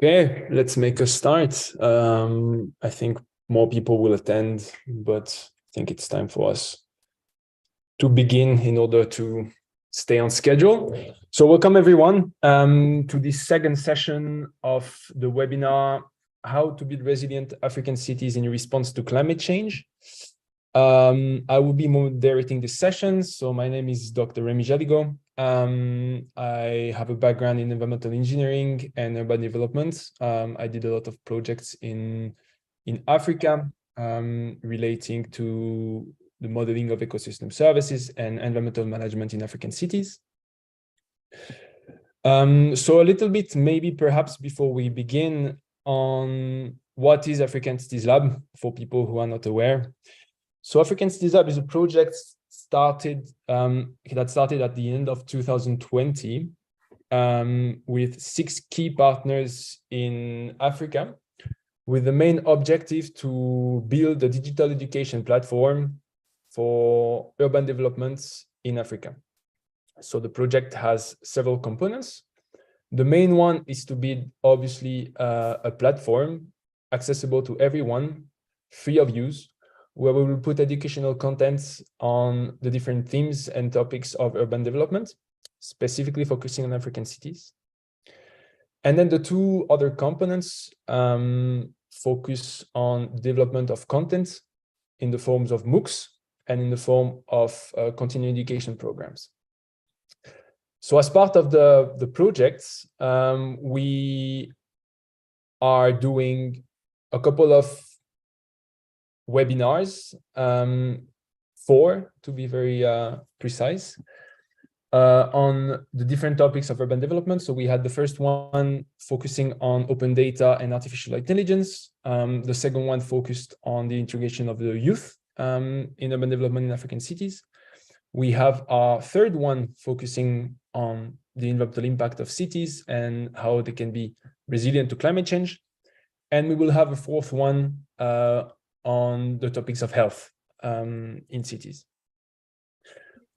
Okay, let's make a start. I think more people will attend, but I think it's time for us to begin in order to stay on schedule. So welcome everyone to this second session of the webinar, How to Build Resilient African Cities in Response to Climate Change. I will be moderating this session. So my name is Dr. Remy Jaligo. I have a background in environmental engineering and urban development. I did a lot of projects in Africa relating to the modeling of ecosystem services and environmental management in African cities. So a little bit, maybe perhaps before we begin, on what is African Cities Lab for people who are not aware. So African Cities Lab is a project that started at the end of 2020 with 6 key partners in Africa, with the main objective to build a digital education platform for urban developments in Africa. So the project has several components. The main one is to build, obviously, a platform accessible to everyone, free of use, where we will put educational contents on the different themes and topics of urban development, specifically focusing on African cities. And then the 2 other components focus on development of content in the forms of MOOCs and in the form of continuing education programs. So as part of the projects, we are doing a couple of webinars, 4 to be very precise, on the different topics of urban development. So we had the first one focusing on open data and artificial intelligence. The second one focused on the integration of the youth in urban development in African cities. We have our third one focusing on the environmental impact of cities and how they can be resilient to climate change. And we will have a fourth one on the topics of health in cities.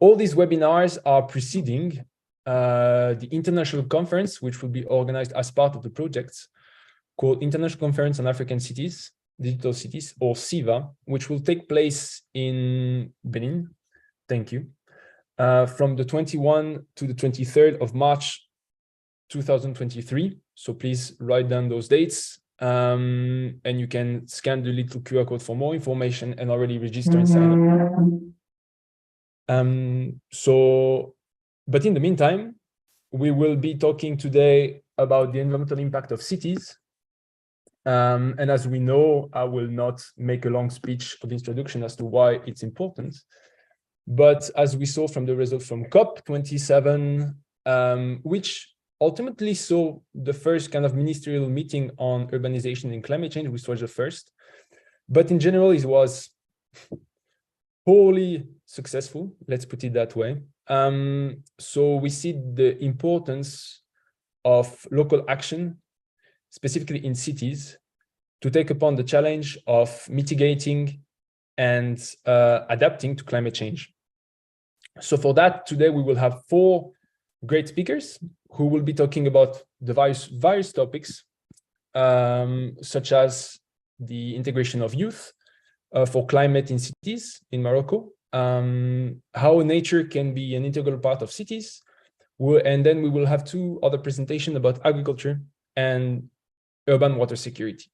All these webinars are preceding the international conference, which will be organized as part of the project, called International Conference on African Cities, Digital Cities, or CIVA, which will take place in Benin. Thank you. From the 21 to the 23rd of March 2023. So please write down those dates. And you can scan the little QR code for more information and already register and sign up. But in the meantime, we will be talking today about the environmental impact of cities. And as we know, I will not make a long speech of introduction as to why it's important. But as we saw from the results from COP27, which ultimately saw the first kind of ministerial meeting on urbanization and climate change, which was the first. But in general, it was wholly successful, let's put it that way. So we see the importance of local action, specifically in cities, to take upon the challenge of mitigating and adapting to climate change. So for that, today we will have 4 great speakers who will be talking about the various topics, such as the integration of youth for climate in cities in Morocco, how nature can be an integral part of cities, and then we will have 2 other presentations about agriculture and urban water security.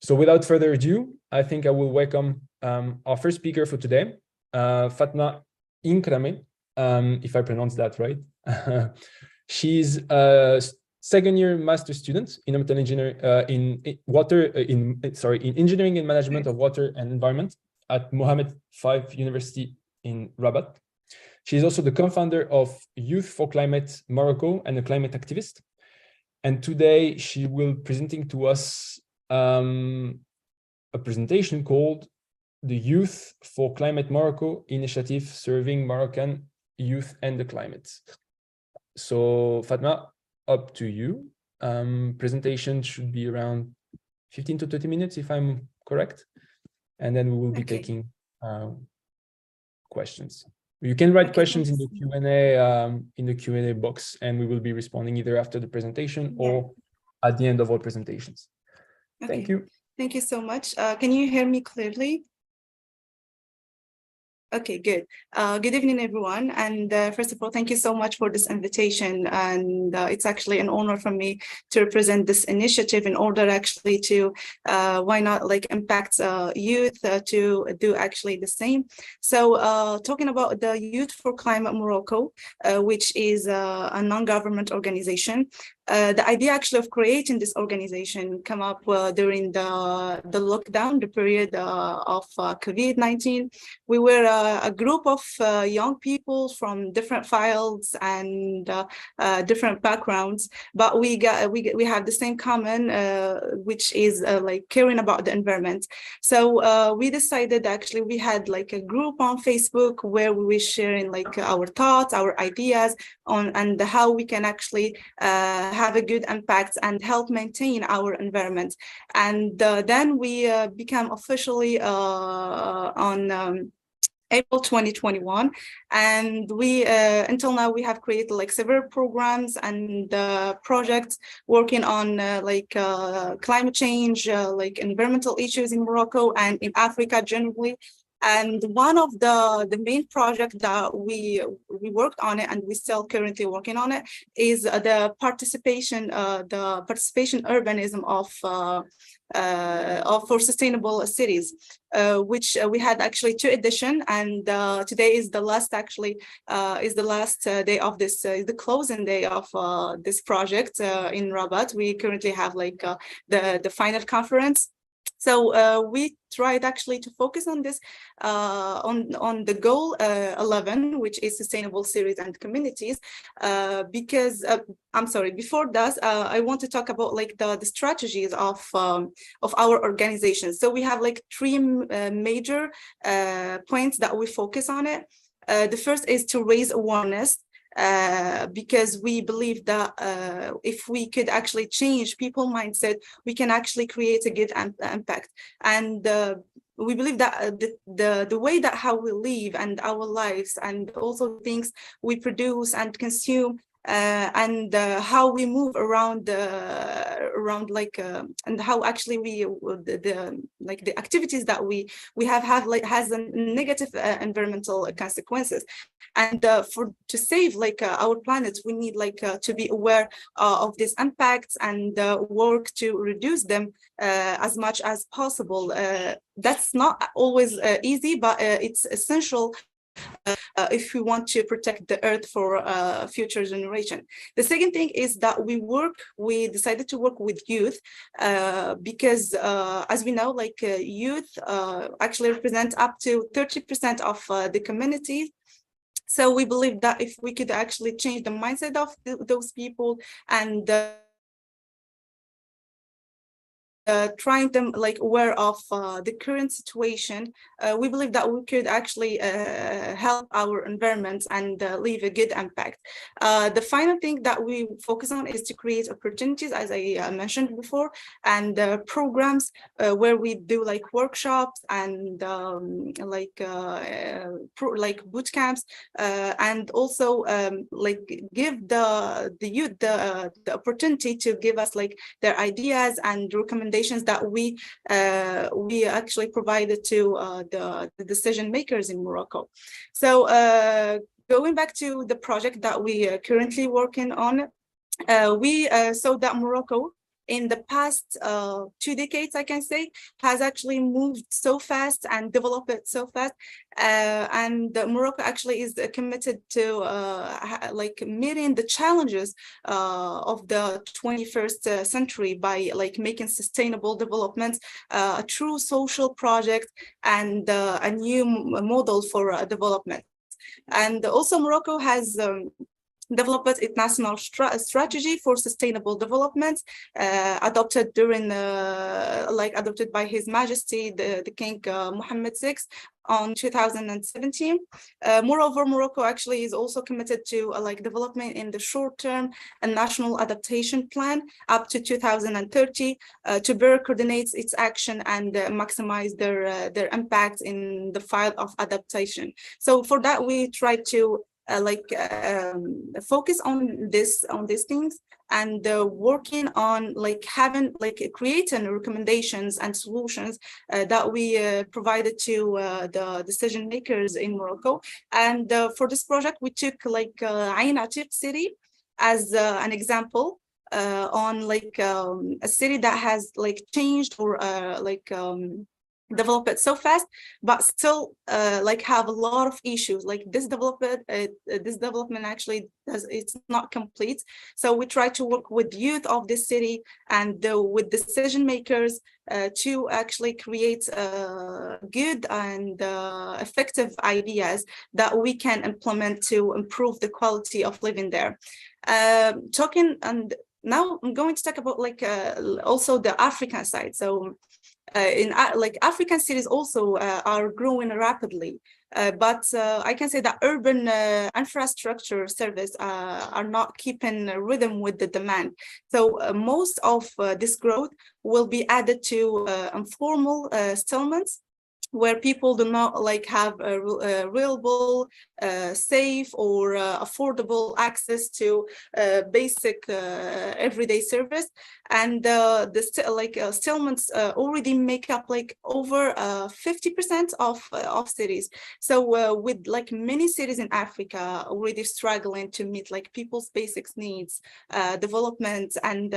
So without further ado, I think I will welcome our first speaker for today, Fatma Inkrame, if I pronounce that right. She's a second-year master student in engineering in engineering and management of water and environment at Mohammed V University in Rabat. She's also the co-founder of Youth for Climate Morocco and a climate activist. And today she will be presenting to us a presentation called the Youth for Climate Morocco Initiative Serving Moroccan Youth and the Climate. So Fatma, up to you. Presentation should be around 15 to 30 minutes, if I'm correct. And then we will be taking questions. You can write questions in the Q&A box, and we will be responding either after the presentation or at the end of our presentations. Okay. Thank you. Thank you so much. Can you hear me clearly? Okay, good. Good evening, everyone. And first of all, thank you so much for this invitation. And it's actually an honor for me to represent this initiative in order actually to, why not like impact youth to do actually the same. So talking about the Youth for Climate Morocco, which is a non-government organization. The idea actually of creating this organization came up during the lockdown, the period of COVID-19. We were a group of young people from different fields and different backgrounds, but we have the same common, which is like caring about the environment. So we decided actually we had like a group on Facebook where we were sharing like our thoughts, our ideas on and how we can actually have a good impact and help maintain our environment. And then we became officially on April 2021, and we until now we have created like several programs and projects working on climate change, like environmental issues in Morocco and in Africa generally. And one of the main projects that we worked on it, and we still currently working on it, is the participation urbanism for sustainable cities, which we had actually 2 editions, and today is the last day of this, the closing day of this project in Rabat. We currently have like the final conference. So we tried actually to focus on this, on the goal 11, which is sustainable cities and communities, because I'm sorry, before that, I want to talk about like the strategies of our organization. So we have like 3 major points that we focus on it. The first is to raise awareness. Because we believe that if we could actually change people's mindset, we can actually create a good impact. And we believe that the way that how we live and our lives and also things we produce and consume and how we move around and how actually we the activities that we have like has a negative environmental consequences. And to save like our planet, we need like to be aware of these impacts and work to reduce them as much as possible. That's not always easy, but it's essential if we want to protect the earth for future generation. The second thing is that we decided to work with youth because as we know, like youth actually represent up to 30% of the community. So we believe that if we could actually change the mindset of those people and trying them like aware of the current situation, we believe that we could actually help our environment and leave a good impact. The final thing that we focus on is to create opportunities, as I mentioned before, and programs where we do like workshops and boot camps, and also like give the youth the opportunity to give us like their ideas and recommendations that we actually provided to the decision makers in Morocco. So going back to the project that we are currently working on, we saw that Morocco in the past 2 decades, I can say, has actually moved so fast and developed so fast. And Morocco actually is committed to like meeting the challenges of the 21st century by like making sustainable development a true social project and a new model for development. And also Morocco has developed its national strategy for sustainable development, adopted by His Majesty the King Mohammed VI on 2017. Moreover, Morocco actually is also committed to like development in the short term and national adaptation plan up to 2030 to better coordinate its action and maximize their impact in the field of adaptation. So for that, we try to focus on these things, and working on having creating recommendations and solutions that we provided to the decision makers in Morocco. And for this project, we took Ain Atiq city as an example on a city that has changed or develop it so fast, but still have a lot of issues. This development actually it's not complete. So we try to work with youth of this city and with decision makers to actually create good and effective ideas that we can implement to improve the quality of living there. Now I'm going to talk about also the African side. So African cities also are growing rapidly, but I can say that urban infrastructure service are not keeping rhythm with the demand. So most of this growth will be added to informal settlements, where people do not have a reliable, safe, or affordable access to basic everyday service. And the settlements already make up over 50% of cities. So with many cities in Africa already struggling to meet people's basic needs, development and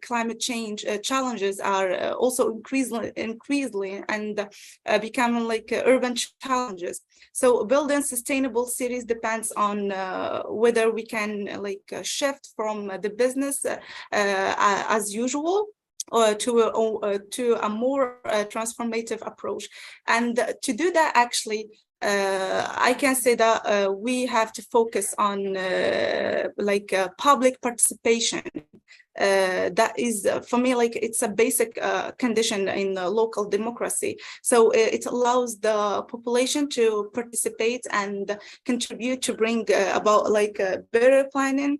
climate change challenges are also increasingly and becoming urban challenges. So building sustainable cities depends on whether we can shift from the business as usual or to a more transformative approach. And to do that, actually, I can say that we have to focus on public participation. That is, for me, it's a basic condition in local democracy. So it allows the population to participate and contribute to bring about better planning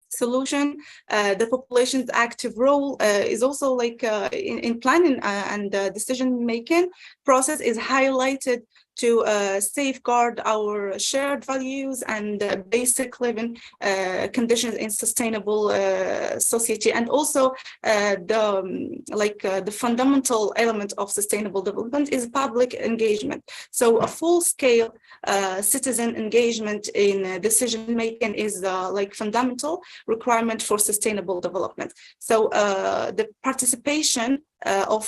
solution. The population's active role is also in planning and decision making process is highlighted to safeguard our shared values and basic living conditions in sustainable society. And also the fundamental element of sustainable development is public engagement. So a full-scale citizen engagement in decision making is fundamental requirement for sustainable development. So the participation of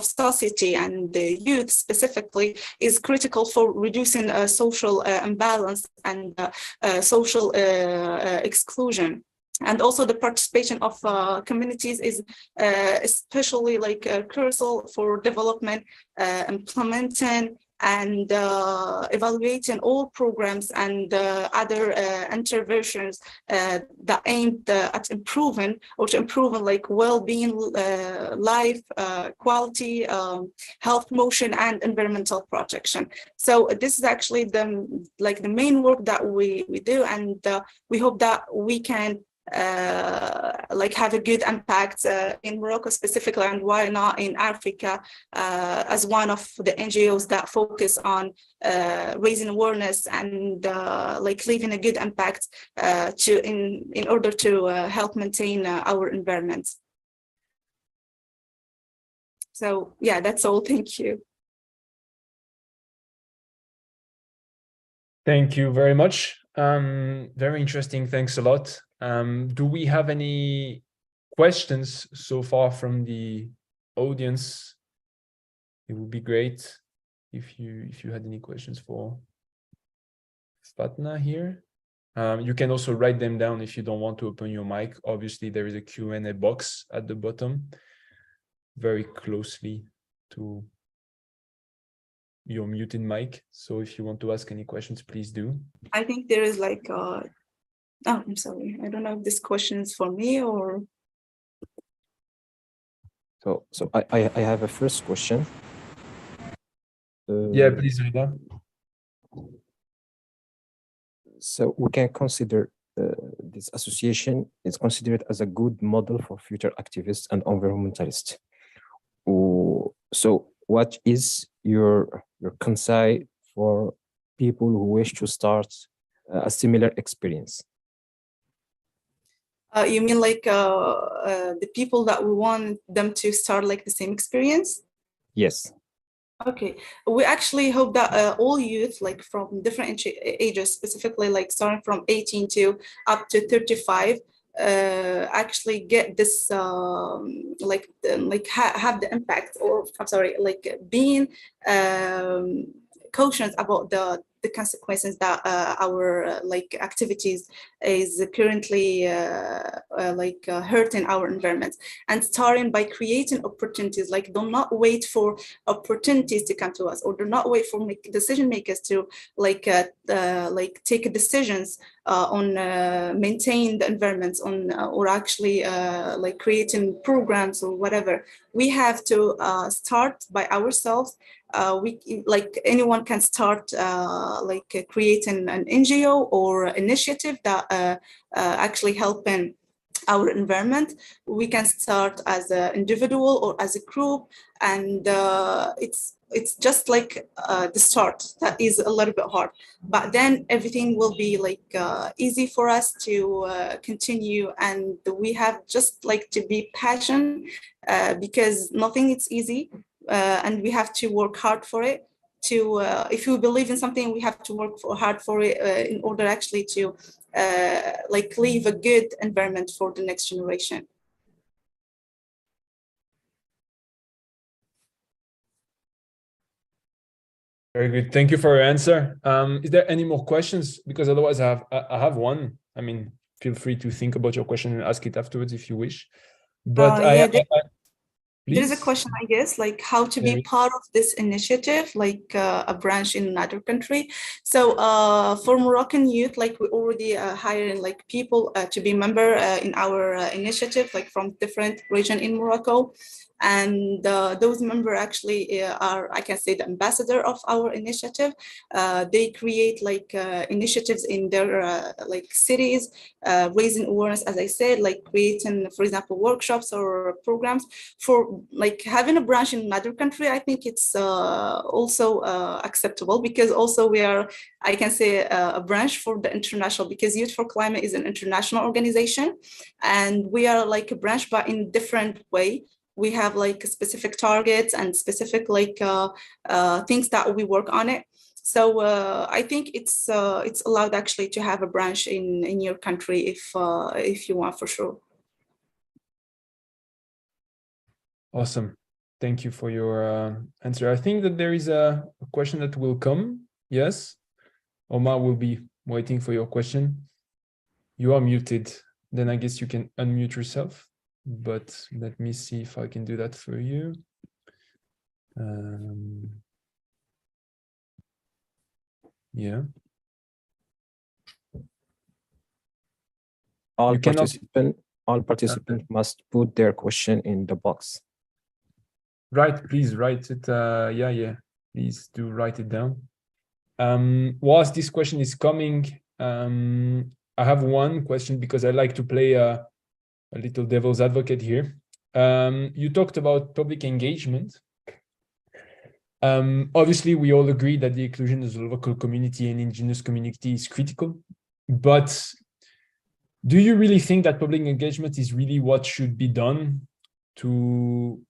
society and the youth specifically is critical for reducing social imbalance and social exclusion. And also the participation of communities is especially crucial for development, implementing and evaluating all programs and other interventions that aimed at improving well-being, life quality, health motion, and environmental protection. So this is actually the main work that we do, and we hope that we can have a good impact in Morocco specifically, and why not in Africa, as one of the NGOs that focus on raising awareness and leaving a good impact in order to help maintain our environment. So yeah, that's all. Thank you. Thank you very much. Very interesting. Thanks a lot. Do we have any questions so far from the audience? It would be great if you had any questions for Fatna here. You can also write them down if you don't want to open your mic. Obviously, there is a Q&A box at the bottom, very closely to your muted mic. So if you want to ask any questions, please do. I think there is oh, I'm sorry. I don't know if this question is for me or. So I have a first question. Yeah, please, Rida. So we can consider this association is considered as a good model for future activists and environmentalists. So what is your conseil for people who wish to start a similar experience? You mean like the people that we want them to start like the same experience? Yes. Okay, we actually hope that all youth, like from different ages, specifically like starting from 18 to up to 35, actually get this have the impact, or I'm sorry, like being cautious about the consequences that our like activities is currently hurting our environment, and starting by creating opportunities. Like, do not wait for opportunities to come to us, or do not wait for decision makers to take decisions on maintain the environments on or actually like creating programs or whatever. We have to start by ourselves. We, like anyone can start creating an NGO or initiative that actually helping our environment. We can start as an individual or as a group, and it's just like the start that is a little bit hard, but then everything will be like easy for us to continue. And we have just like to be passionate because nothing is easy, and we have to work hard for it. To if you believe in something, we have to work hard for it in order actually to like leave a good environment for the next generation. Very good. Thank you for your answer. Is there any more questions? Because otherwise I have one. I mean, feel free to think about your question and ask it afterwards if you wish. But there is a question, I guess, like how to be part of this initiative, like a branch in another country. So for Moroccan youth, like we already hiring like people to be member in our initiative, like from different region in Morocco. And those members actually are, I can say, the ambassador of our initiative. They create like initiatives in their like cities, raising awareness, as I said, like creating, for example, workshops or programs. For like having a branch in another country, I think it's also acceptable, because also we are, I can say, a branch for the international, because Youth for Climate is an international organization, and we are like a branch, but in different way. We have like specific targets and specific like things that we work on it. So I think it's allowed actually to have a branch in your country if you want, for sure. Awesome. Thank you for your answer. I think that there is a question that will come. Yes, Omar will be waiting for your question. You are muted. Then I guess you can unmute yourself. But let me see if I can do that for you. Yeah. All participants must put their question in the box. Right, please write it. Yeah. Please do write it down. Whilst this question is coming, I have one question, because I like to play a little devil's advocate here. You talked about public engagement. Obviously, we all agree that the inclusion of the local community and indigenous community is critical. But do you really think that public engagement is really what should be done to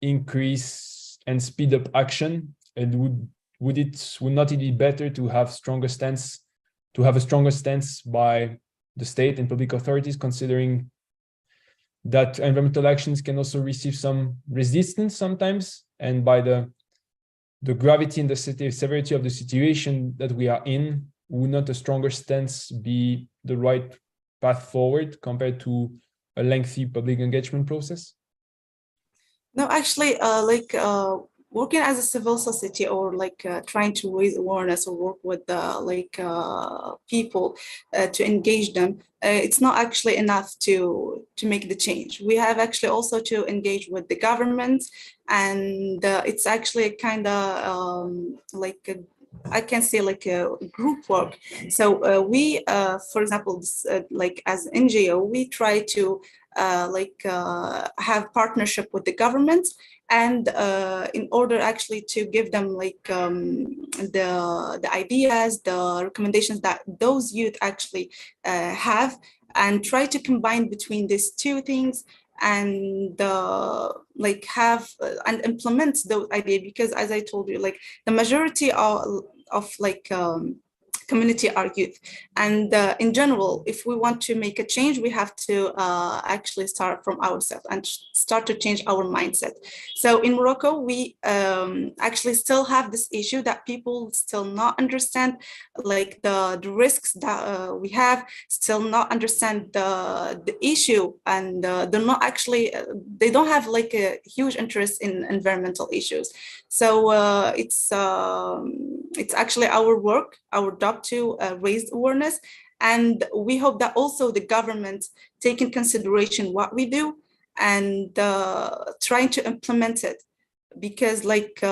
increase and speed up action? And would not it be better to have a stronger stance by the state and public authorities, considering that environmental actions can also receive some resistance sometimes, and by the gravity and the severity of the situation that we are in, would not a stronger stance be the right path forward compared to a lengthy public engagement process? No, actually, working as a civil society, or like trying to raise awareness or work with people to engage them, it's not actually enough to make the change. We have actually also to engage with the government, and it's actually kind of I can say like a group work. So we, for example, like as NGO, we try to have partnership with the government, and in order actually to give them like the ideas, the recommendations that those youth actually have, and try to combine between these two things, and like have and implement those ideas, because as I told you, like the majority of like community are youth, and in general, if we want to make a change, we have to actually start from ourselves and start to change our mindset. So in Morocco, we actually still have this issue that people still not understand like the risks that we have, still not understand the issue, and they're not actually they don't have like a huge interest in environmental issues. So it's actually our work, our job to raise awareness, and we hope that also the government take in consideration what we do and trying to implement it, because like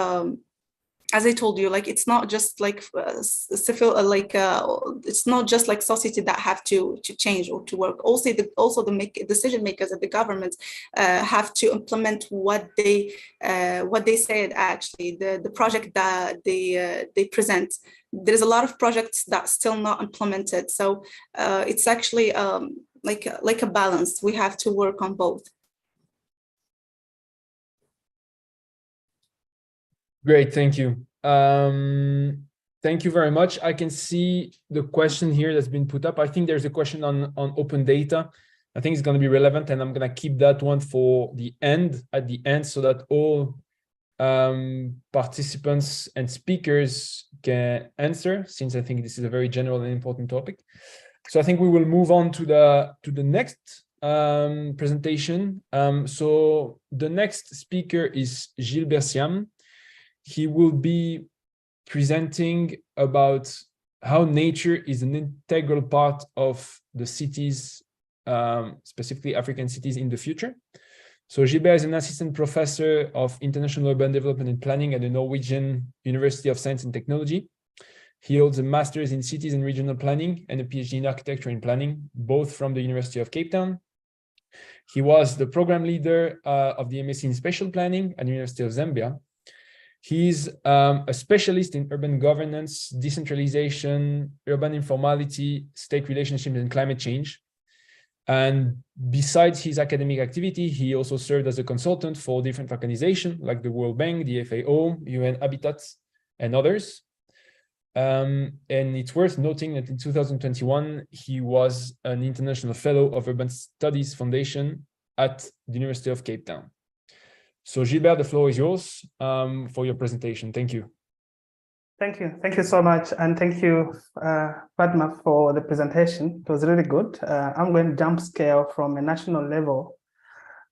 as I told you, like it's not just like civil, it's not just like society that have to change or to work. Also the decision makers at the government have to implement what they said. Actually, the project that they present. There's a lot of projects that still not implemented. So it's actually like a balance. We have to work on both. Great, thank you. Thank you very much. I can see the question here that's been put up. I think there's a question on open data. I think it's going to be relevant, and I'm going to keep that one for the end, at the end, so that all participants and speakers can answer, since I think this is a very general and important topic. So I think we will move on to the next presentation. So the next speaker is Gilles Bersiam. He will be presenting about how nature is an integral part of the cities, specifically African cities in the future. So Gilbert is an assistant professor of international urban development and planning at the Norwegian University of Science and Technology. He holds a master's in cities and regional planning and a PhD in architecture and planning, both from the University of Cape Town. He was the program leader of the MSc in spatial planning at the University of Zambia. He's a specialist in urban governance, decentralization, urban informality, state relationships, and climate change. And besides his academic activity, he also served as a consultant for different organizations like the World Bank, the FAO, UN Habitat, and others. And it's worth noting that in 2021, he was an international fellow of Urban Studies Foundation at the University of Cape Town. So Gilbert, the floor is yours for your presentation. Thank you. Thank you. Thank you so much. And thank you, Fatma, for the presentation. It was really good. I'm going to jump scale from a national level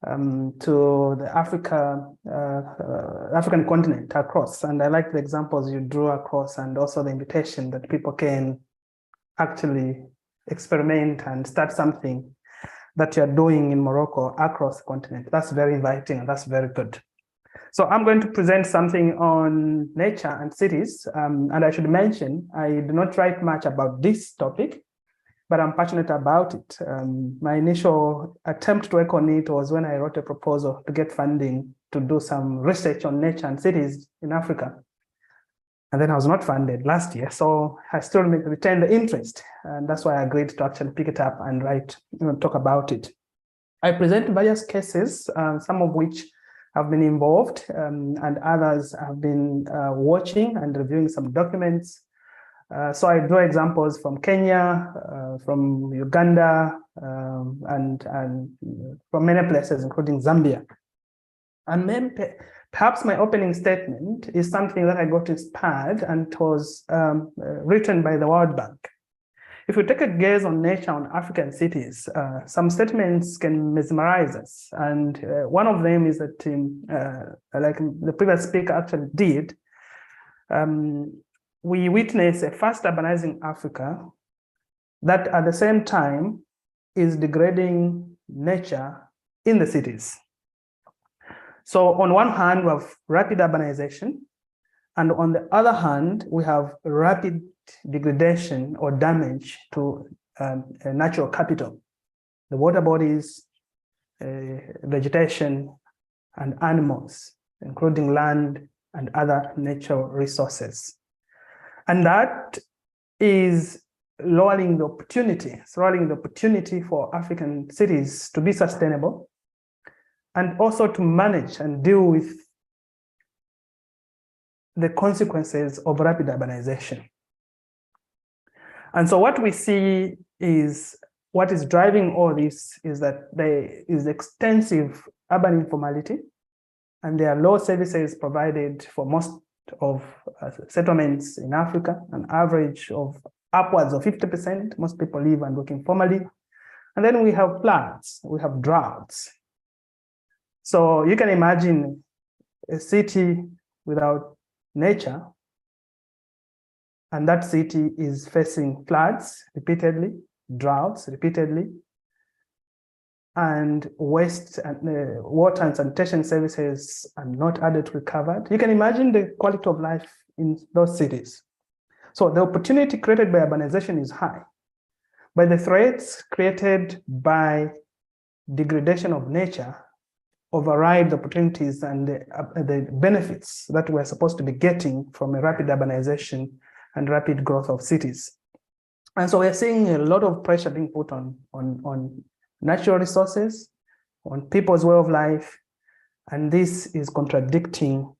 to the African continent across. And I like the examples you drew across, and also the invitation that people can actually experiment and start something that you're doing in Morocco across the continent. That's very inviting, and that's very good. So I'm going to present something on nature and cities. And I should mention, I do not write much about this topic, but I'm passionate about it. My initial attempt to work on it was when I wrote a proposal to get funding to do some research on nature and cities in Africa. And then I was not funded last year, so I still retain the interest, and that's why I agreed to actually pick it up and talk about it. I present various cases, some of which have been involved, and others have been watching and reviewing some documents. So I draw examples from Kenya, from Uganda, and from many places, including Zambia. And then perhaps my opening statement is something that I got inspired, and it was written by the World Bank. If we take a gaze on nature on African cities, some statements can mesmerize us. And one of them is that, like the previous speaker actually did, we witness a fast urbanizing Africa that at the same time is degrading nature in the cities. So on one hand, we have rapid urbanization, And on the other hand, we have rapid degradation or damage to natural capital, the water bodies, vegetation, and animals, including land and other natural resources. And that is lowering the opportunity for African cities to be sustainable and also to manage and deal with the consequences of rapid urbanization. And so what we see is what is driving all this is that there is extensive urban informality, and there are low services provided for most of settlements in Africa, an average of upwards of 50%. Most people live and work informally. And then we have floods, we have droughts. So you can imagine a city without nature, and that city is facing floods repeatedly, droughts repeatedly, and waste and water and sanitation services are not adequately covered. You can imagine the quality of life in those cities. So the opportunity created by urbanization is high, but the threats created by degradation of nature override the opportunities and the benefits that we're supposed to be getting from a rapid urbanization and rapid growth of cities. And so we're seeing a lot of pressure being put on natural resources, on people's way of life, and this is contradicting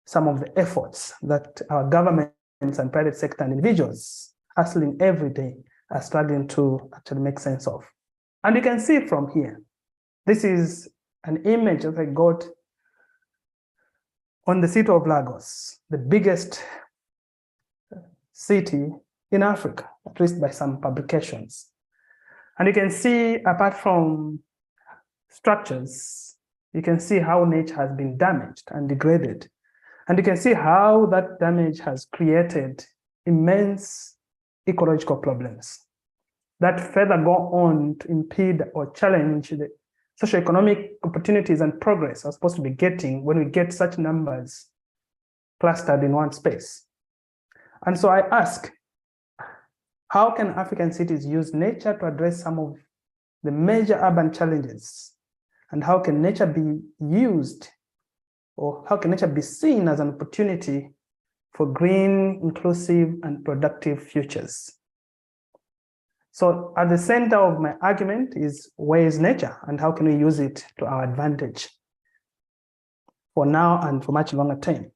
some of the efforts that our governments and private sector and individuals hustling every day are struggling to actually make sense of. And you can see from here, this is an image that I got on the city of Lagos, the biggest city in Africa, at least by some publications. And you can see, apart from structures, you can see how nature has been damaged and degraded. And you can see how that damage has created immense ecological problems that further go on to impede or challenge the socioeconomic opportunities and progress we're supposed to be getting when we get such numbers clustered in one space. And so I ask, how can African cities use nature to address some of the major urban challenges? And how can nature be used, or how can nature be seen as an opportunity for green, inclusive, and productive futures? So at the center of my argument is, where is nature and how can we use it to our advantage for now and for much longer term?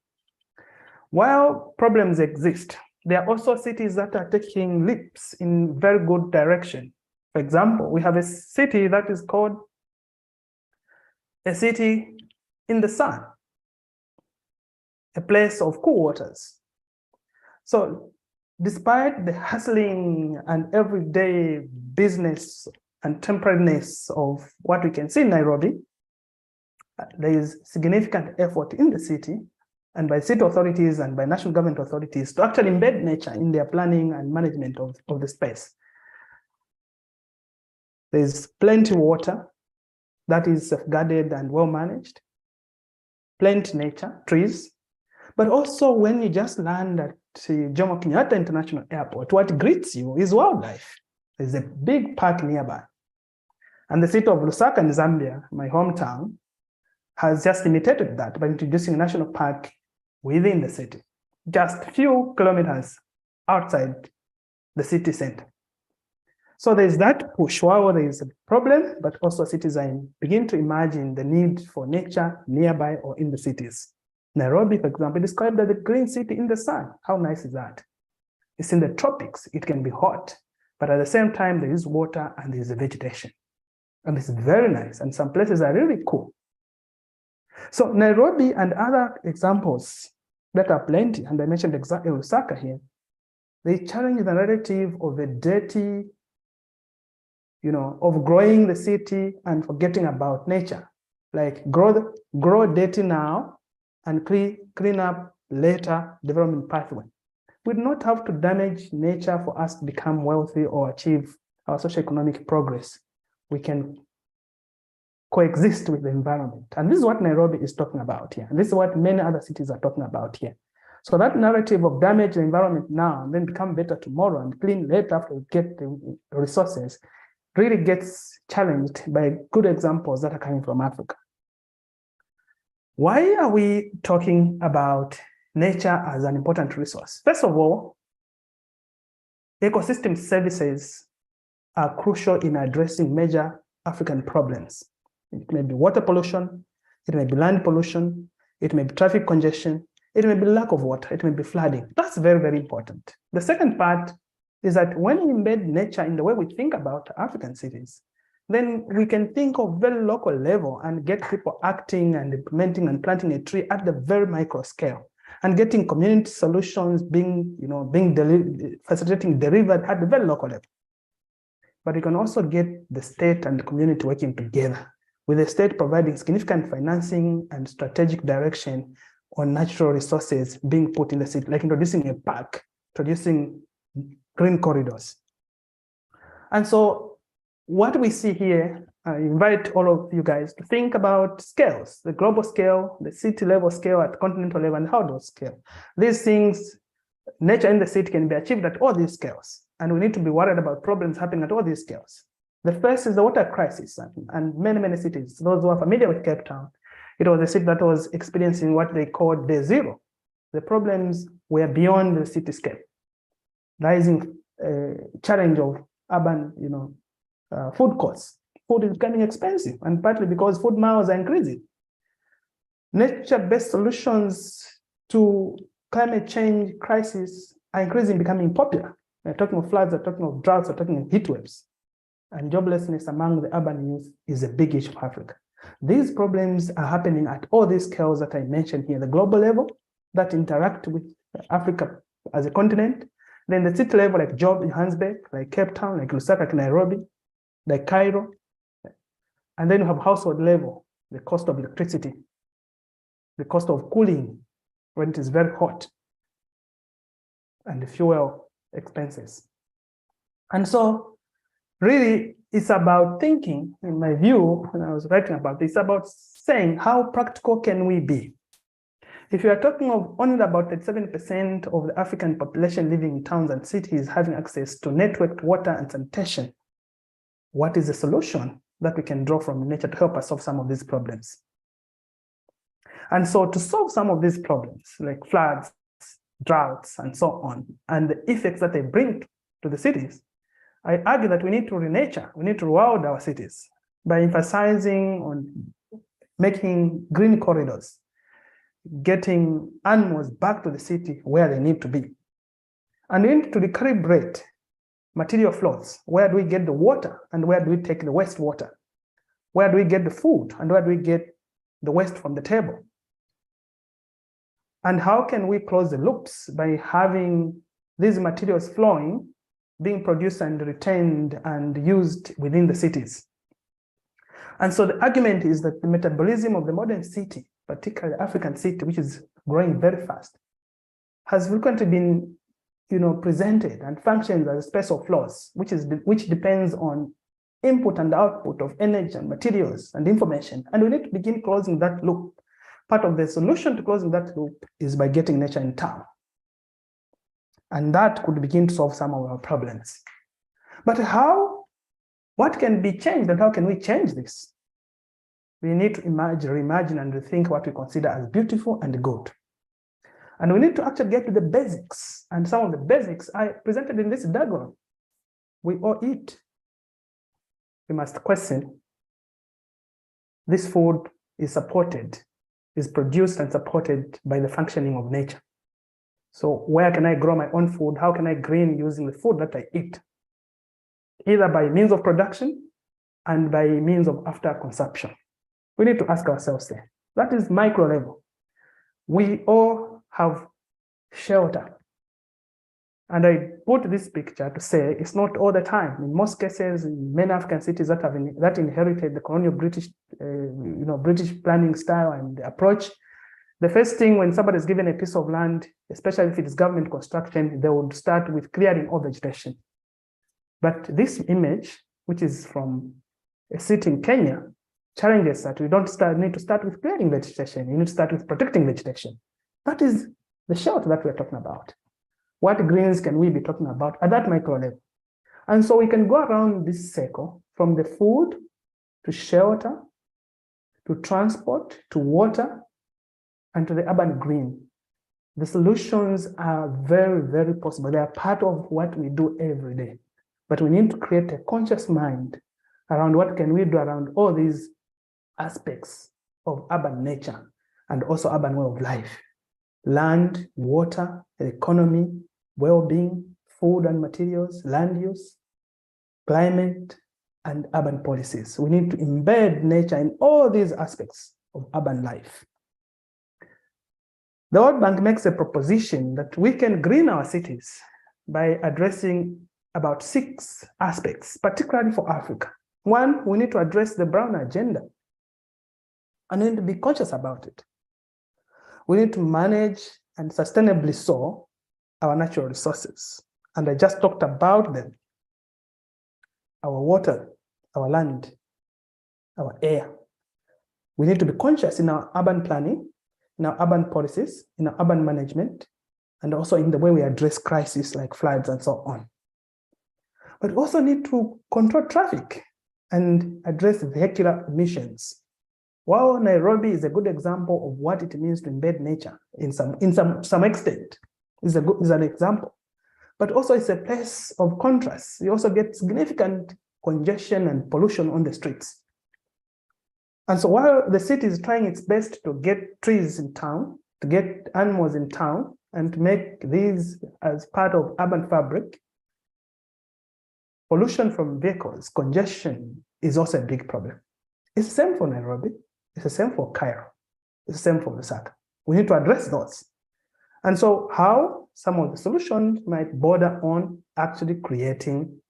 While problems exist, there are also cities that are taking leaps in very good direction. For example, we have a city that is called a city in the sun, a place of cool waters. So despite the hustling and everyday business and temporariness of what we can see in Nairobi, there is significant effort in the city and by city authorities and by national government authorities to actually embed nature in their planning and management of the space. There's plenty of water that is safeguarded and well managed, plenty nature, trees, but also when you just land at Jomo Kenyatta International Airport, what greets you is wildlife. There's a big park nearby. And the city of Lusaka in Zambia, my hometown, has just imitated that by introducing a national park within the city, just a few kilometers outside the city center. So there's that push. While there is a problem, but also citizens begin to imagine the need for nature nearby or in the cities. Nairobi, for example, described as the green city in the sun. How nice is that? It's in the tropics. It can be hot, but at the same time, there is water and there is vegetation. And it's very nice. And some places are really cool. So Nairobi and other examples that are plenty, and I mentioned Lusaka here, they challenge the narrative of a dirty, of growing the city and forgetting about nature. Like grow dirty now and clean up later development pathway. We do not have to damage nature for us to become wealthy or achieve our socioeconomic progress. We can coexist with the environment. And this is what Nairobi is talking about here. And this is what many other cities are talking about here. So that narrative of damage the environment now and then become better tomorrow and clean later after we get the resources really gets challenged by good examples that are coming from Africa. Why are we talking about nature as an important resource? First of all, ecosystem services are crucial in addressing major African problems. It may be water pollution, it may be land pollution, it may be traffic congestion, it may be lack of water, it may be flooding. That's very, very important. The second part is that when we embed nature in the way we think about African cities, then we can think of very local level and get people acting and implementing and planting a tree at the very micro scale and getting community solutions being facilitating delivered at the very local level. But you can also get the state and the community working together, with the state providing significant financing and strategic direction on natural resources being put in the city, like introducing a park, introducing green corridors. And so what we see here, I invite all of you guys to think about scales, the global scale, the city level scale, at continental level, and how those scale. These things, nature in the city can be achieved at all these scales. And we need to be worried about problems happening at all these scales. The first is the water crisis, and many, many cities, those who are familiar with Cape Town, it was a city that was experiencing what they called day zero. The problems were beyond the cityscape. Rising challenge of urban, food costs. Food is becoming expensive, and partly because food miles are increasing. Nature-based solutions to climate change crisis are increasingly becoming popular. We're talking of floods, we're talking of droughts, we're talking of heat waves. And joblessness among the urban youth is a big issue for Africa. These problems are happening at all these scales that I mentioned here, the global level that interact with Africa as a continent, then the city level like Johannesburg, like Cape Town, like Lusaka, like Nairobi, like Cairo. And then you have household level, the cost of electricity, the cost of cooling when it is very hot, and the fuel expenses. And so really it's about thinking, in my view, when I was writing about this, about saying how practical can we be? If you are talking of only about 37% of the African population living in towns and cities having access to networked water and sanitation, what is the solution that we can draw from nature to help us solve some of these problems? And so to solve some of these problems, like floods, droughts, and so on, and the effects that they bring to the cities, I argue that we need to renature, we need to rewild our cities by emphasizing on making green corridors, getting animals back to the city where they need to be. And we need to recalibrate material flows. Where do we get the water and where do we take the wastewater? Where do we get the food and where do we get the waste from the table? And how can we close the loops by having these materials flowing, being produced and retained and used within the cities? And so the argument is that the metabolism of the modern city, particularly the African city, which is growing very fast, has frequently been presented and functions as a space of flows, which depends on input and output of energy and materials and information. And we need to begin closing that loop. Part of the solution to closing that loop is by getting nature in town. And that could begin to solve some of our problems. But what can be changed and how can we change this? We need to reimagine and rethink what we consider as beautiful and good. And we need to actually get to the basics. And some of the basics I presented in this diagram. We all eat. We must question. This food is produced and supported by the functioning of nature. So where can I grow my own food? How can I green using the food that I eat? Either by means of production and by means of after consumption. We need to ask ourselves there. That is micro level. We all have shelter. And I put this picture to say it's not all the time. In most cases, in many African cities that inherited the colonial British planning style and approach, the first thing when somebody is given a piece of land, especially if it is government construction, they would start with clearing all vegetation. But this image, which is from a city in Kenya, challenges that we don't need to start with clearing vegetation. You need to start with protecting vegetation. That is the shelter that we're talking about. What greens can we be talking about at that micro level? And so we can go around this circle from the food to shelter, to transport, to water, and to the urban green. The solutions are very, very possible. They are part of what we do every day. But we need to create a conscious mind around what can we do around all these aspects of urban nature and also urban way of life. Land, water, economy, well-being, food and materials, land use, climate, and urban policies. We need to embed nature in all these aspects of urban life. The World Bank makes a proposition that we can green our cities by addressing about 6 aspects, particularly for Africa. One, we need to address the brown agenda, and we need to be conscious about it. We need to manage and sustainably so our natural resources. And I just talked about them. Our water, our land, our air. We need to be conscious in our urban planning, in our urban policies, in our urban management, and also in the way we address crises like floods and so on. But we also need to control traffic and address vehicular emissions. While Nairobi is a good example of what it means to embed nature in some extent, is an example. But also it's a place of contrast. You also get significant congestion and pollution on the streets. And so while the city is trying its best to get trees in town, to get animals in town, and to make these as part of urban fabric, pollution from vehicles, congestion is also a big problem. It's the same for Nairobi, it's the same for Cairo, it's the same for Lusaka. We need to address those. And so how some of the solutions might border on actually creating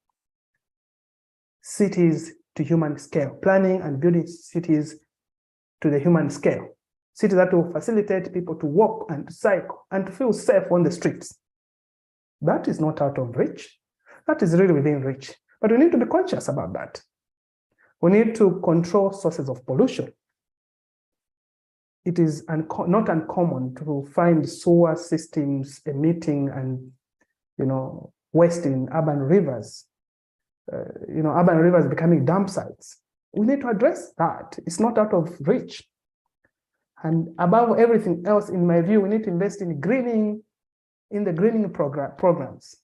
cities to human scale, planning and building cities to the human scale, cities that will facilitate people to walk and to cycle and to feel safe on the streets. That is not out of reach. That is really within reach. But we need to be conscious about that. We need to control sources of pollution. It is not uncommon to find sewer systems emitting and waste in urban rivers. Urban rivers becoming dump sites. We need to address that. It's not out of reach. And above everything else, in my view, we need to invest in greening, in the greening programs.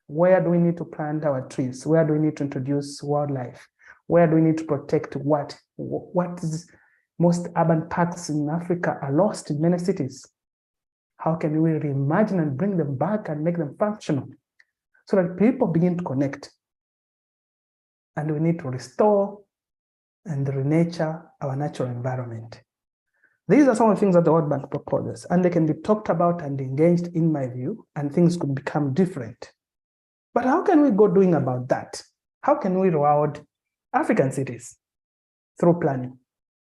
Where do we need to plant our trees? Where do we need to introduce wildlife? Where do we need to protect what? What is most urban parks in Africa are lost in many cities. How can we reimagine and bring them back and make them functional so that people begin to connect? And we need to restore and renature our natural environment. These are some of the things that the World Bank proposes, and they can be talked about and engaged, in my view, and things could become different. But how can we go doing about that? How can we reward African cities? Through planning.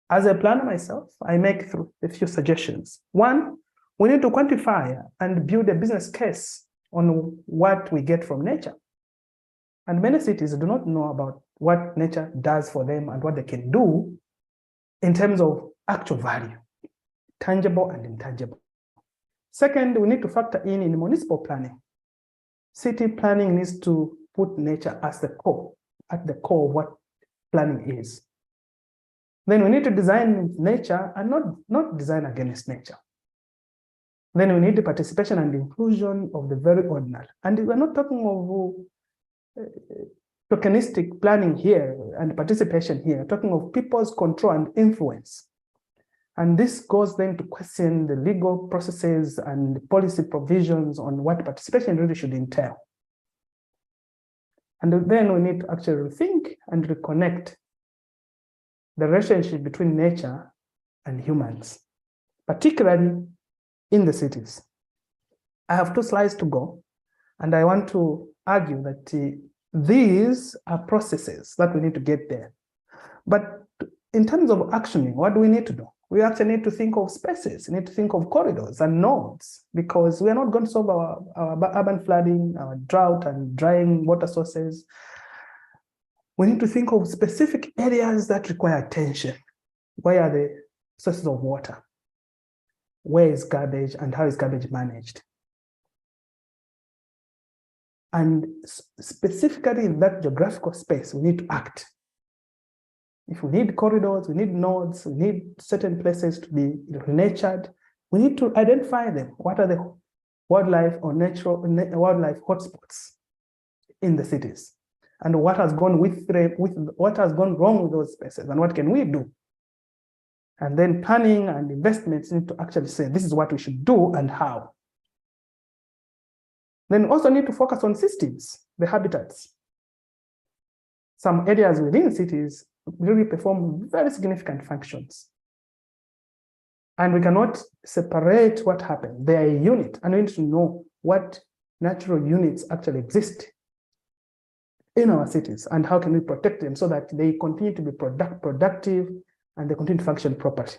As a planner myself, I make a few suggestions. One, we need to quantify and build a business case on what we get from nature. And many cities do not know about what nature does for them and what they can do in terms of actual value, tangible and intangible. Second, we need to factor in municipal planning. City planning needs to put nature as the core, at the core of what planning is. Then we need to design nature and not design against nature. Then we need the participation and inclusion of the very ordinary. And we're not talking of tokenistic planning here and participation here, we're talking of people's control and influence. And this goes then to question the legal processes and the policy provisions on what participation really should entail. And then we need to actually rethink and reconnect the relationship between nature and humans, particularly in the cities. I have 2 slides to go, and I want to argue that these are processes that we need to get there. But in terms of actioning, what do we need to do? We actually need to think of spaces, we need to think of corridors and nodes, because we are not going to solve our urban flooding, our drought and drying water sources. We need to think of specific areas that require attention. Where are the sources of water? where is garbage and how is garbage managed. And specifically in that geographical space, we need to act. If we need corridors, we need nodes, we need certain places to be renatured, we need to identify them. What are the wildlife or natural wildlife hotspots in the cities? And what has gone what has gone wrong with those spaces, and what can we do? And then planning and investments need to actually say, this is what we should do and how. Then also need to focus on systems, the habitats. Some areas within cities really perform very significant functions. And we cannot separate what happened. They are a unit, and we need to know what natural units actually exist in our cities and how can we protect them so that they continue to be productive and they continue to function properly.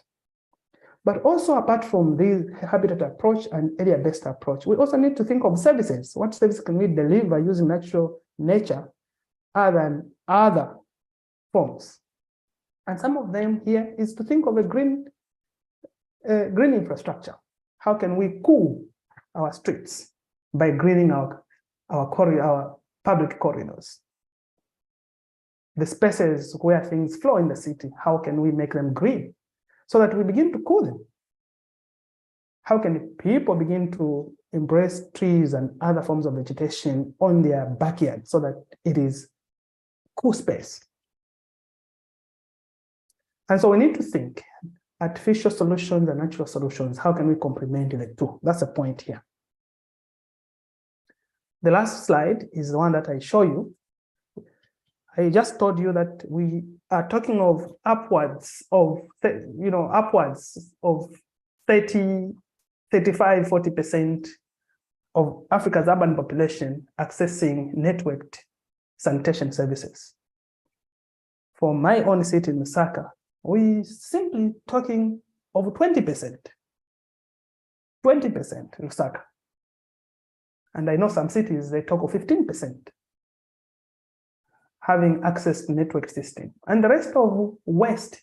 But also, apart from the habitat approach and area-based approach, we also need to think of services. What services can we deliver using nature other than other forms? And some of them here is to think of a green infrastructure. How can we cool our streets by greening our public corridors? The spaces where things flow in the city, how can we make them green so that we begin to cool them? How can people begin to embrace trees and other forms of vegetation on their backyard so that it is cool space? And so we need to think artificial solutions and natural solutions. How can we complement the two? That's the point here. The last slide is the one that I show you. I just told you that we are talking of upwards of 30, 35, 40% of Africa's urban population accessing networked sanitation services. For my own city in Lusaka, we simply talking of 20%. 20% Lusaka. And I know some cities, they talk of 15%. Having access to network system. And the rest of West,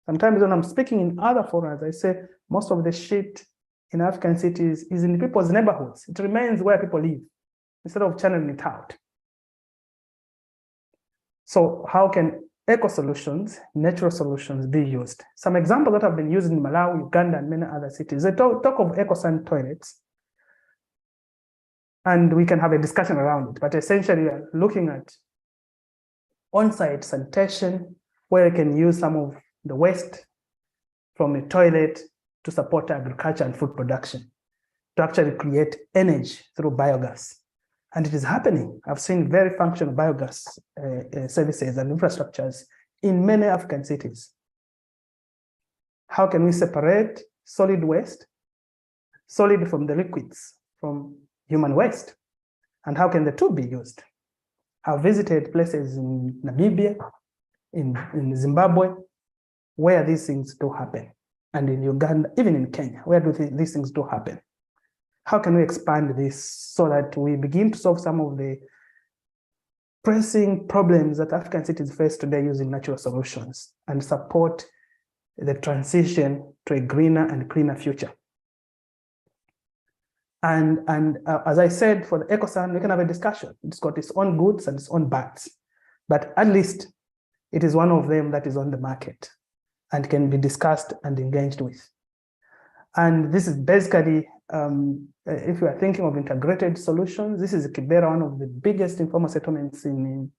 sometimes when I'm speaking in other forums, I say most of the shit in African cities is in people's neighborhoods. It remains where people live instead of channeling it out. So how can eco solutions, natural solutions be used? Some examples that have been used in Malawi, Uganda, and many other cities. They talk of eco-sand toilets, and we can have a discussion around it, but essentially we are looking at on-site sanitation, where you can use some of the waste from a toilet to support agriculture and food production, to actually create energy through biogas. And it is happening. I've seen very functional biogas services and infrastructures in many African cities. How can we separate solid waste, solid from the liquids, from human waste? And how can the two be used? I've visited places in Namibia, in Zimbabwe, where these things do happen. And in Uganda, even in Kenya, where do these things do happen? How can we expand this so that we begin to solve some of the pressing problems that African cities face today using natural solutions and support the transition to a greener and cleaner future? And as I said, for the EcoSan, we can have a discussion. It's got its own goods and its own bads, but at least it is one of them that is on the market and can be discussed and engaged with. And this is basically, if you are thinking of integrated solutions, this is Kibera, one of the biggest informal settlements in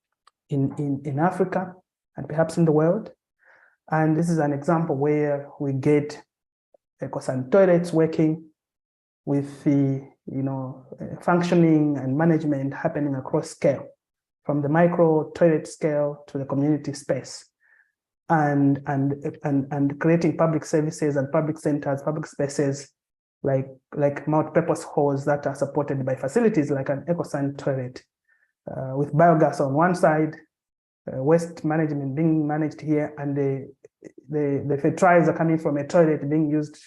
Africa and perhaps in the world. And this is an example where we get EcoSan toilets working with the functioning and management happening across scale, from the micro toilet scale to the community space, and creating public services and public centers, public spaces like multi-purpose halls that are supported by facilities like an EcoSan toilet, with biogas on one side, waste management being managed here, and the fertilizer coming from a toilet being used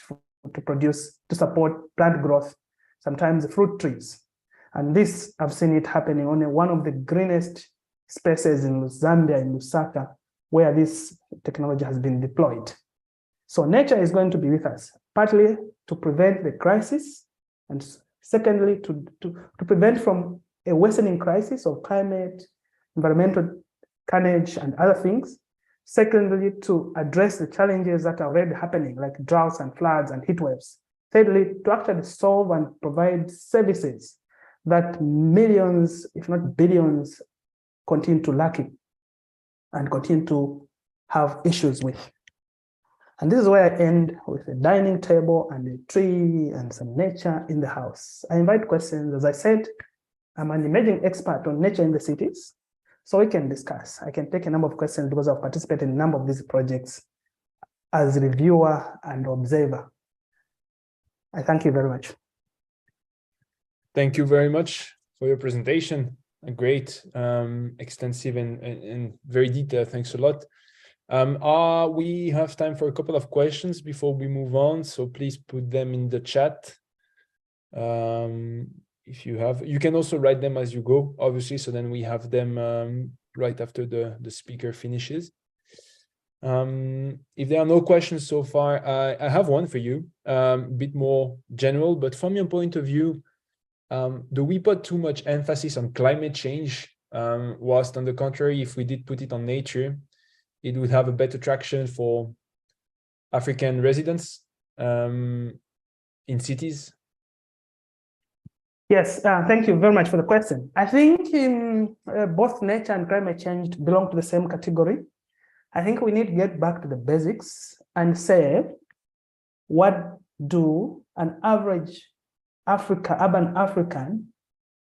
to support plant growth, sometimes fruit trees. And this, I've seen it happening on one of the greenest spaces in Zambia, in Lusaka, where this technology has been deployed. So nature is going to be with us, partly to prevent the crisis, and secondly, to prevent from a worsening crisis of climate, environmental carnage, and other things. Secondly, to address the challenges that are already happening, like droughts and floods and heat waves. Thirdly, to actually solve and provide services that millions, if not billions, continue to lack it and continue to have issues with. And this is where I end with a dining table and a tree and some nature in the house. I invite questions. As I said, I'm an emerging expert on nature in the cities, so we can discuss. I can take a number of questions because I've participated in a number of these projects as reviewer and observer. I thank you very much. Thank you very much for your presentation. Great, extensive and very detailed. Thanks a lot. We have time for a couple of questions before we move on, so please put them in the chat. If you have, you can also write them as you go, obviously, so then we have them right after the speaker finishes. If there are no questions so far, I have one for you, a bit more general, but from your point of view, do we put too much emphasis on climate change, whilst on the contrary, if we did put it on nature, it would have a better traction for African residents in cities? Yes, thank you very much for the question. I think both nature and climate change belong to the same category. I think we need to get back to the basics and say, what do an average urban African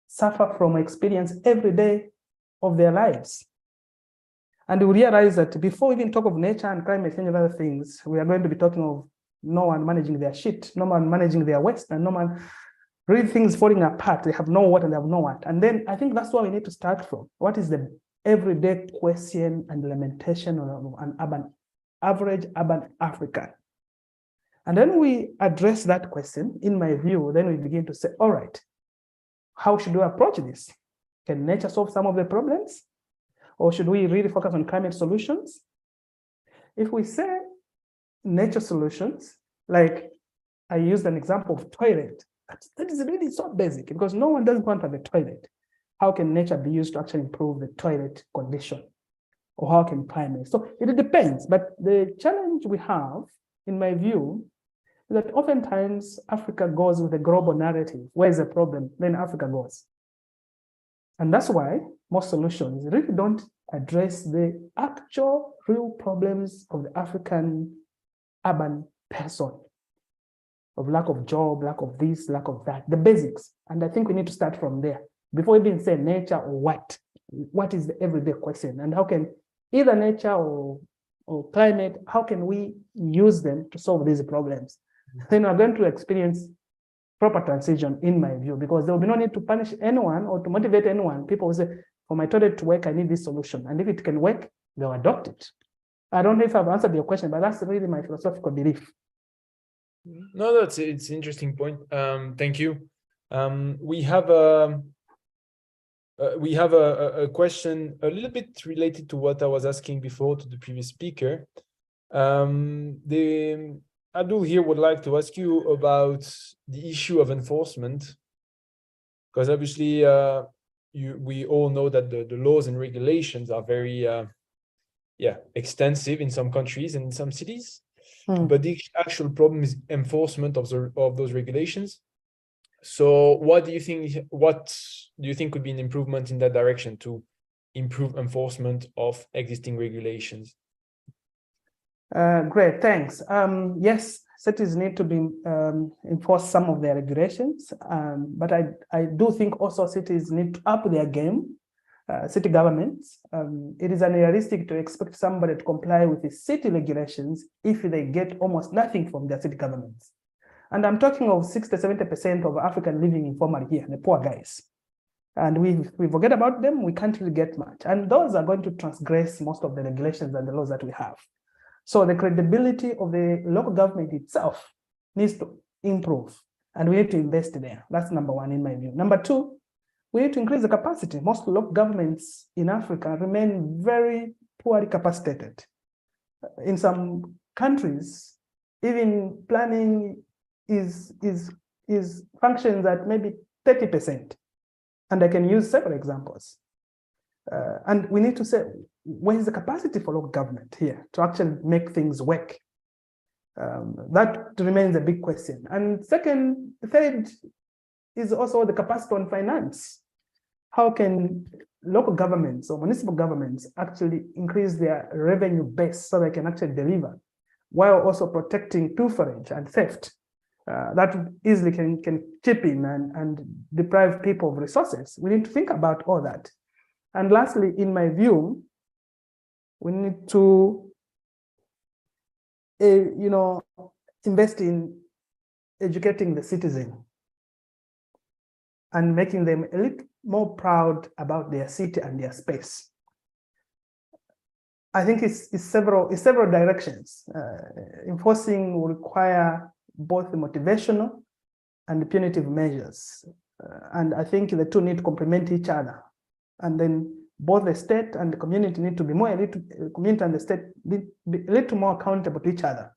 suffer from experience every day of their lives? And we realize that before we even talk of nature and climate change and other things, we are going to be talking of no one managing their shit, no one managing their waste, and no one really things falling apart. They have no what and they have no what. And then I think that's where we need to start from. What is the everyday question and lamentation of an average urban African? And then we address that question, in my view, then we begin to say, all right, how should we approach this? Can nature solve some of the problems? Or should we really focus on climate solutions? If we say nature solutions, like I used an example of toilet, that is really so basic because no one doesn't want to have a toilet. How can nature be used to actually improve the toilet condition? Or how can climate? So it depends, but the challenge we have, in my view, is that oftentimes Africa goes with a global narrative. Where's the problem? Then Africa goes. And that's why most solutions really don't address the actual real problems of the African urban person, of lack of job, lack of this, lack of that, the basics. And I think we need to start from there. Before we even say nature or what is the everyday question? And how can either nature or climate, how can we use them to solve these problems? Then we're going to experience proper transition, in my view, because there will be no need to punish anyone or to motivate anyone. People will say, for my toilet to work, I need this solution. And if it can work, they'll adopt it. I don't know if I've answered your question, but that's really my philosophical belief. No, it's an interesting point. Thank you. We have a question a little bit related to what I was asking before to the previous speaker. Abdul here would like to ask you about the issue of enforcement, because obviously we all know that the laws and regulations are very extensive in some countries and in some cities. But the actual problem is enforcement of those regulations. So what do you think would be an improvement in that direction to improve enforcement of existing regulations? Great, thanks. Yes, cities need to be enforce some of their regulations, but I do think also cities need to up their game. City governments, it is unrealistic to expect somebody to comply with the city regulations if they get almost nothing from their city governments. And I'm talking of 60–70% of African living informally here, the poor guys. And we forget about them, we can't really get much. And those are going to transgress most of the regulations and the laws that we have. So the credibility of the local government itself needs to improve, and we need to invest there. That's number one, in my view. Number two, we need to increase the capacity. Most local governments in Africa remain very poorly capacitated. In some countries, even planning is functions at maybe 30%. And I can use several examples. And we need to say, where is the capacity for local government here to actually make things work? That remains a big question. And the third is also the capacity on finance. How can local governments or municipal governments actually increase their revenue base so they can actually deliver, while also protecting pilferage and theft that easily can chip in and deprive people of resources? We need to think about all that. And lastly, in my view, we need to invest in educating the citizen and making them a little more proud about their city and their space. I think it's several directions. Enforcing will require both the motivational and the punitive measures. And I think the two need to complement each other. And then both the state and the community need to be community and the state need to be a little more accountable to each other.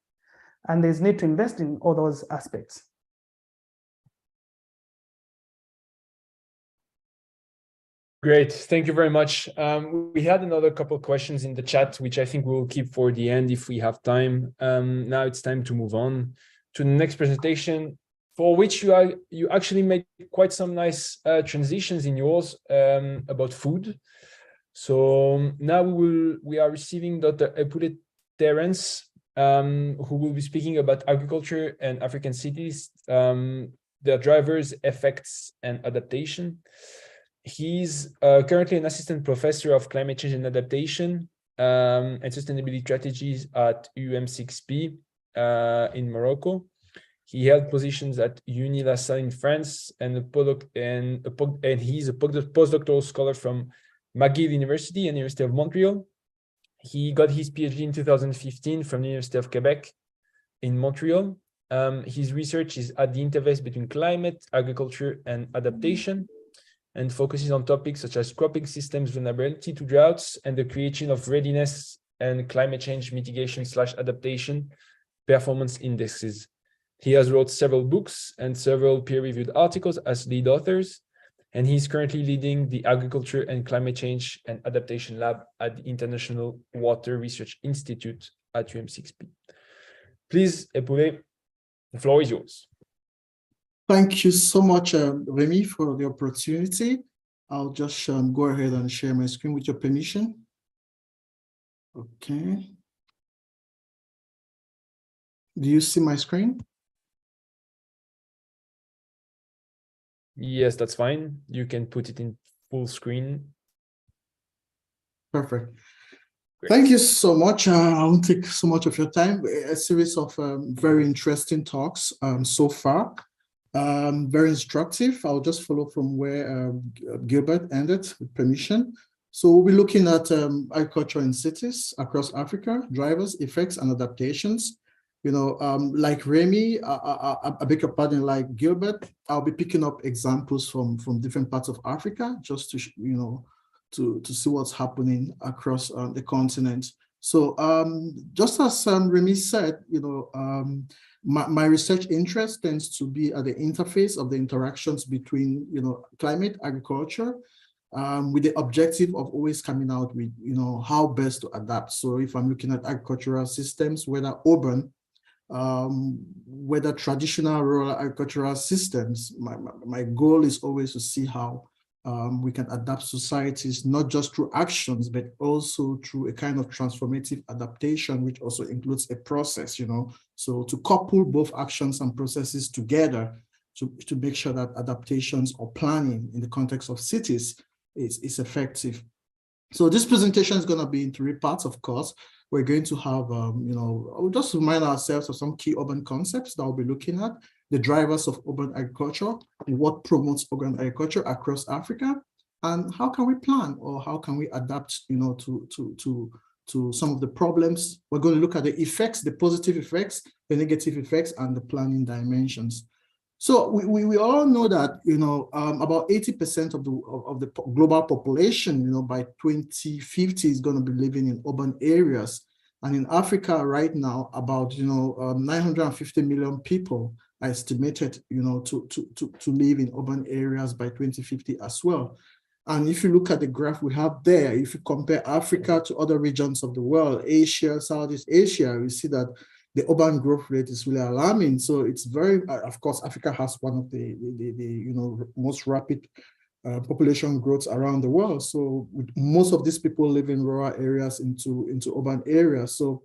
And there's need to invest in all those aspects. Great, thank you very much. We had another couple of questions in the chat, which I think we'll keep for the end if we have time. Now it's time to move on to the next presentation, for which you actually made quite some nice transitions in yours about food. So now we are receiving Dr. Epule Terence, who will be speaking about agriculture and African cities, their drivers, effects, and adaptation. He's currently an assistant professor of climate change and adaptation and sustainability strategies at UM6P in Morocco. He held positions at Uni La Salle in France, and he's a postdoctoral scholar from McGill University and University of Montreal. He got his PhD in 2015 from the University of Quebec in Montreal. His research is at the interface between climate, agriculture, and adaptation, and focuses on topics such as cropping systems vulnerability to droughts and the creation of readiness and climate change mitigation/adaptation performance indexes. He has wrote several books and several peer-reviewed articles as lead authors, and he's currently leading the Agriculture and Climate Change and Adaptation Lab at the International Water Research Institute at UM6P. Please, Epule, the floor is yours. Thank you so much, Remy, for the opportunity. I'll just go ahead and share my screen with your permission. Okay. Do you see my screen? Yes, that's fine. You can put it in full screen. Perfect. Great. Thank you so much. I won't take so much of your time. A series of very interesting talks so far. Very instructive. I'll just follow from where Gilbert ended, with permission. So we'll be looking at agriculture in cities across Africa, drivers, effects, and adaptations. Like Remy, I beg your pardon, like Gilbert, I'll be picking up examples from different parts of Africa, just to to see what's happening across the continent. So just as Remy said, my research interest tends to be at the interface of the interactions between, climate, agriculture, with the objective of always coming out with, how best to adapt. So if I'm looking at agricultural systems, whether urban, whether traditional rural agricultural systems, my goal is always to see how we can adapt societies, not just through actions, but also through a kind of transformative adaptation, which also includes a process, So to couple both actions and processes together to make sure that adaptations or planning in the context of cities is effective. So this presentation is going to be in 3 parts, of course. We're going to have, we'll just remind ourselves of some key urban concepts that we'll be looking at, the drivers of urban agriculture, what promotes urban agriculture across Africa, and how can we plan or how can we adapt, to some of the problems. We're going to look at the effects, the positive effects, the negative effects, and the planning dimensions. So we all know that, about 80% of the global population, by 2050 is going to be living in urban areas. And in Africa right now, about, 950 million people estimated, to live in urban areas by 2050 as well. And if you look at the graph we have there, if you compare Africa to other regions of the world, Asia, Southeast Asia, we see that the urban growth rate is really alarming. So it's very, of course, Africa has one of the most rapid population growth around the world. So with most of these people live in rural areas into urban areas. So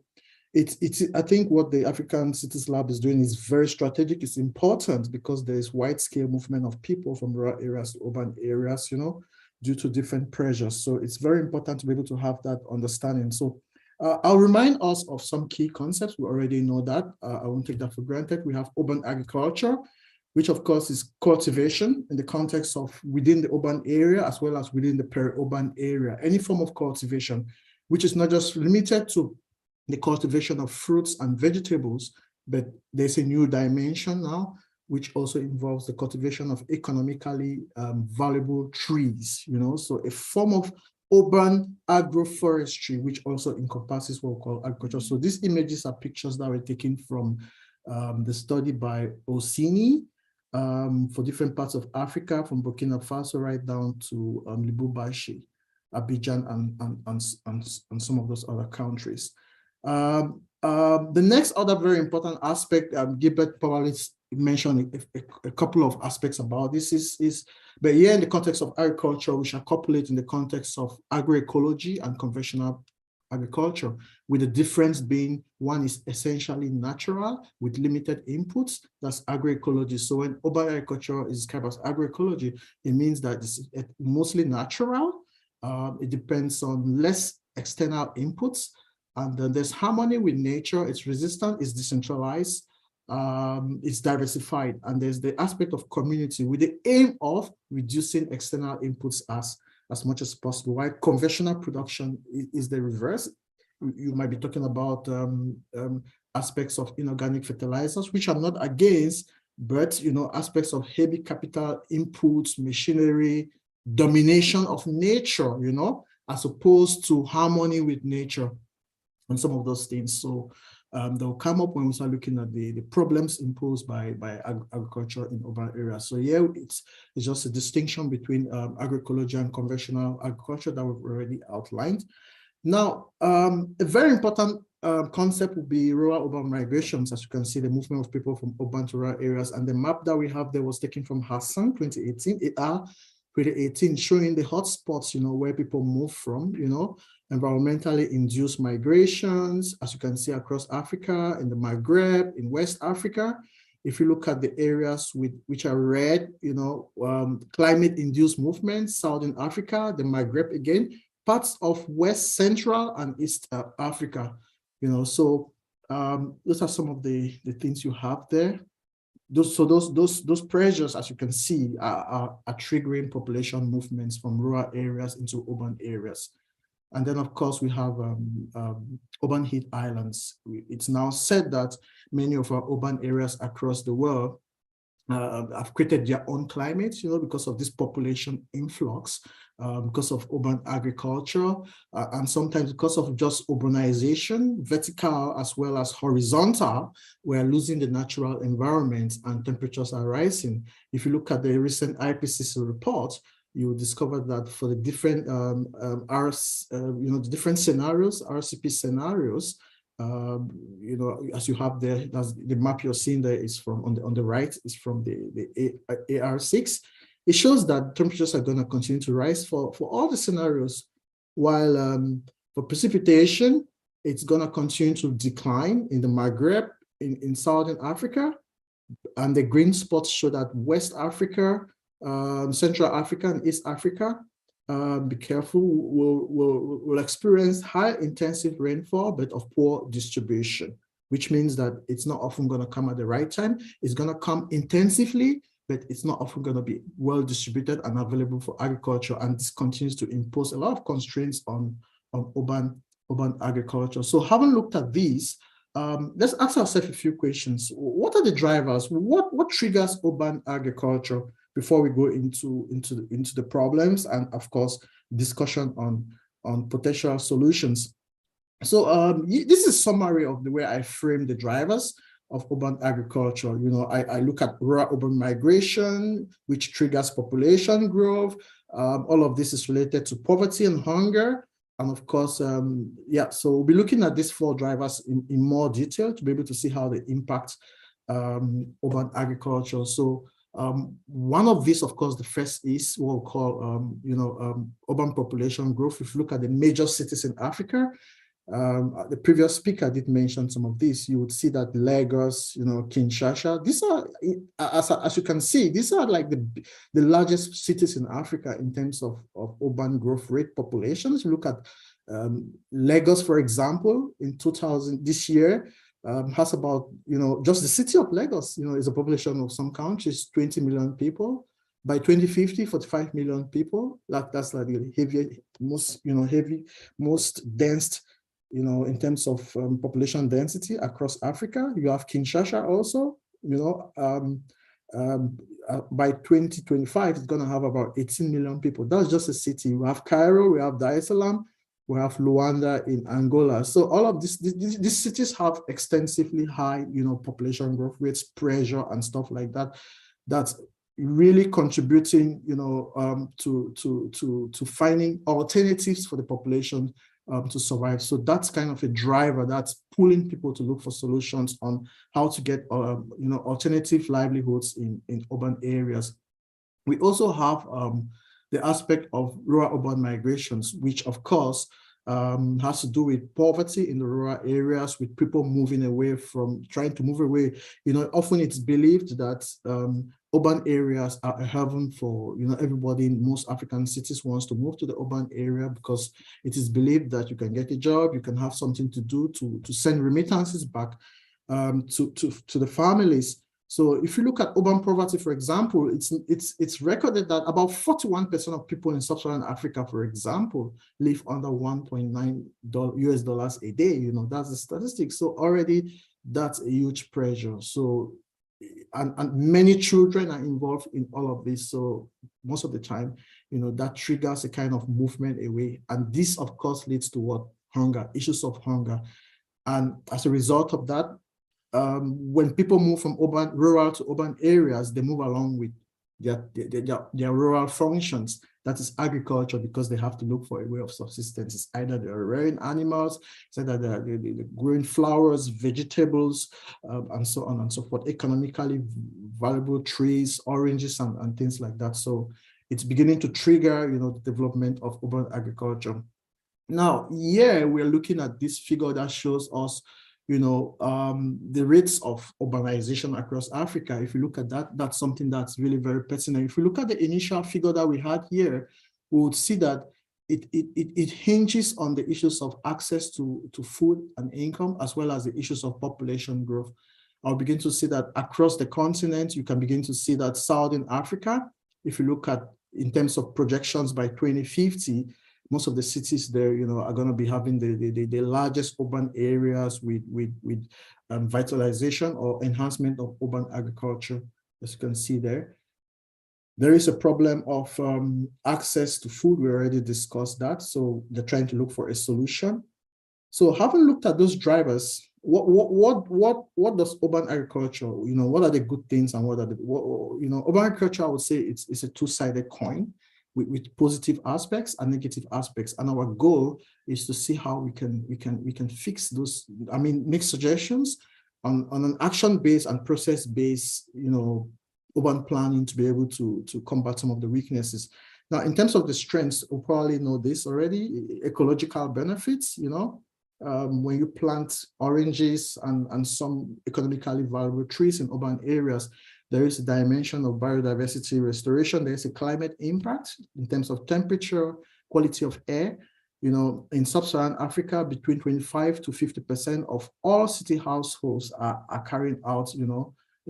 I think what the African Cities Lab is doing is very strategic. It's important because there is wide scale movement of people from rural areas to urban areas, due to different pressures. So it's very important to be able to have that understanding. So I'll remind us of some key concepts. We already know that. I won't take that for granted. We have urban agriculture, which of course is cultivation in the context of within the urban area as well as within the peri-urban area. Any form of cultivation, which is not just limited to the cultivation of fruits and vegetables, but there's a new dimension now, which also involves the cultivation of economically valuable trees, so a form of urban agroforestry, which also encompasses what we call agriculture. So these images are pictures that were taken from the study by Osini for different parts of Africa, from Burkina Faso right down to Lubumbashi, Abidjan, and some of those other countries. The next other very important aspect, Gilbert probably mentioned a couple of aspects about this but here in the context of agriculture, we shall couple it in the context of agroecology and conventional agriculture, with the difference being one is essentially natural with limited inputs, that's agroecology. So when urban agriculture is described as agroecology, it means that it's mostly natural, it depends on less external inputs, and then there's harmony with nature, it's resistant, it's decentralized, it's diversified, and there's the aspect of community with the aim of reducing external inputs as much as possible. While conventional production is the reverse. You might be talking about aspects of inorganic fertilizers, which I'm not against, but aspects of heavy capital inputs, machinery, domination of nature, as opposed to harmony with nature and some of those things. So they'll come up when we start looking at the problems imposed by agriculture in urban areas. So yeah, it's just a distinction between agroecology and conventional agriculture that we've already outlined. Now, a very important concept would be rural-urban migrations. As you can see, the movement of people from urban to rural areas, and the map that we have there was taken from Hassan 2018, AR 2018, showing the hotspots, where people move from, environmentally induced migrations, as you can see across Africa, in the Maghreb, in West Africa. If you look at the areas which are red, climate-induced movements, Southern Africa, the Maghreb again, parts of West Central and East Africa, so those are some of the things you have there. Those pressures, as you can see, are triggering population movements from rural areas into urban areas. And then, of course, we have urban heat islands. It's now said that many of our urban areas across the world have created their own climates, because of this population influx, because of urban agriculture, and sometimes because of just urbanization, vertical as well as horizontal. We're losing the natural environment and temperatures are rising. If you look at the recent IPCC report, you discover that for the different the different scenarios, RCP scenarios, as you have there, the map you're seeing there is from on the right is from the AR6. It shows that temperatures are going to continue to rise for all the scenarios, while for precipitation, it's going to continue to decline in the Maghreb, in Southern Africa, and the green spots show that West Africa, Central Africa, and East Africa, be careful, will experience high intensive rainfall, but of poor distribution, which means that it's not often going to come at the right time. It's going to come intensively, but it's not often going to be well distributed and available for agriculture. And this continues to impose a lot of constraints on urban agriculture. So having looked at these, let's ask ourselves a few questions. What are the drivers? What triggers urban agriculture before we go into the problems and, of course, discussion on potential solutions? So this is a summary of the way I frame the drivers. of urban agriculture. You know, I look at rural urban migration, which triggers population growth. All of this is related to poverty and hunger. And of course, yeah, so we'll be looking at these 4 drivers in more detail to be able to see how they impact urban agriculture. So one of these, of course, the first is what we'll call, urban population growth. If you look at the major cities in Africa, the previous speaker did mention some of this. You would see that Lagos, Kinshasa, these are, as you can see, these are like the largest cities in Africa in terms of urban growth rate populations. You look at Lagos, for example, in 2000, this year, has about, just the city of Lagos, is a population of some countries, 20 million people. By 2050, 45 million people. That's like the heavy, most dense, in terms of population density across Africa. You have Kinshasa also, by 2025, it's going to have about 18 million people. That's just a city. We have Cairo, we have Dar es Salaam, we have Luanda in Angola. So all of these cities have extensively high, population growth rates, pressure, and stuff like that. That's really contributing, to finding alternatives for the population to survive. So that's kind of a driver that's pulling people to look for solutions on how to get, alternative livelihoods in urban areas. We also have the aspect of rural urban migrations, which of course has to do with poverty in the rural areas, with people moving away from, trying to move away. Often it's believed that urban areas are a heaven for, everybody in most African cities wants to move to the urban area because it is believed that you can get a job, you can have something to do to send remittances back to the families. So if you look at urban poverty, for example, it's recorded that about 41% of people in sub-Saharan Africa, for example, live under $1.9 a day. That's the statistic. So already that's a huge pressure. So, and many children are involved in all of this. So most of the time, that triggers a kind of movement away. And this, of course, leads to what? Hunger, issues of hunger. And as a result of that, when people move from rural to urban areas, they move along with their rural functions. That is agriculture, because they have to look for a way of subsistence. It's either they're rearing animals, it's either they're growing flowers, vegetables, and so on and so forth, economically valuable trees, oranges, and things like that. So it's beginning to trigger, the development of urban agriculture. Now, here we're looking at this figure that shows us the rates of urbanization across Africa. If you look at that, that's something that's really very pertinent. If you look at the initial figure that we had here, we would see that it hinges on the issues of access to food and income, as well as the issues of population growth. I'll begin to see that across the continent, you can begin to see that Southern Africa, if you look at in terms of projections by 2050, most of the cities there, are going to be having the largest urban areas with vitalization or enhancement of urban agriculture, as you can see there. There is a problem of access to food. We already discussed that. So they're trying to look for a solution. So having looked at those drivers, what does urban agriculture, what are the good things and what are the, urban agriculture, I would say it's a two-sided coin. With positive aspects and negative aspects, and our goal is to see how we can fix those. Make suggestions on an action-based and process-based, urban planning to be able to combat some of the weaknesses. Now, in terms of the strengths, we probably know this already. Ecological benefits, when you plant oranges and some economically valuable trees in urban areas, there is a dimension of biodiversity restoration. There's a climate impact in terms of temperature, quality of air. In sub-Saharan Africa, between 25 to 50% of all city households are carrying out,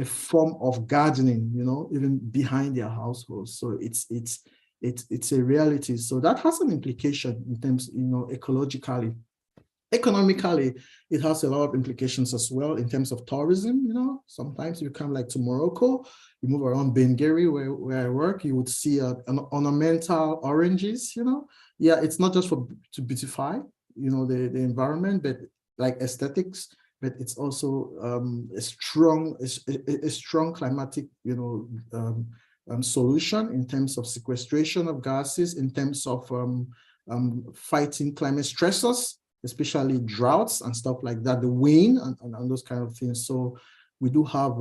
a form of gardening, even behind their households. So it's a reality. So that has an implication in terms, ecologically. Economically, it has a lot of implications as well in terms of tourism. Sometimes you come like to Morocco, you move around Bengeri where I work, you would see an ornamental oranges, Yeah, it's not just to beautify, the environment, but like aesthetics. but it's also a strong climatic, solution in terms of sequestration of gases, in terms of fighting climate stressors, especially droughts and stuff like that, the wind and those kind of things. So we do have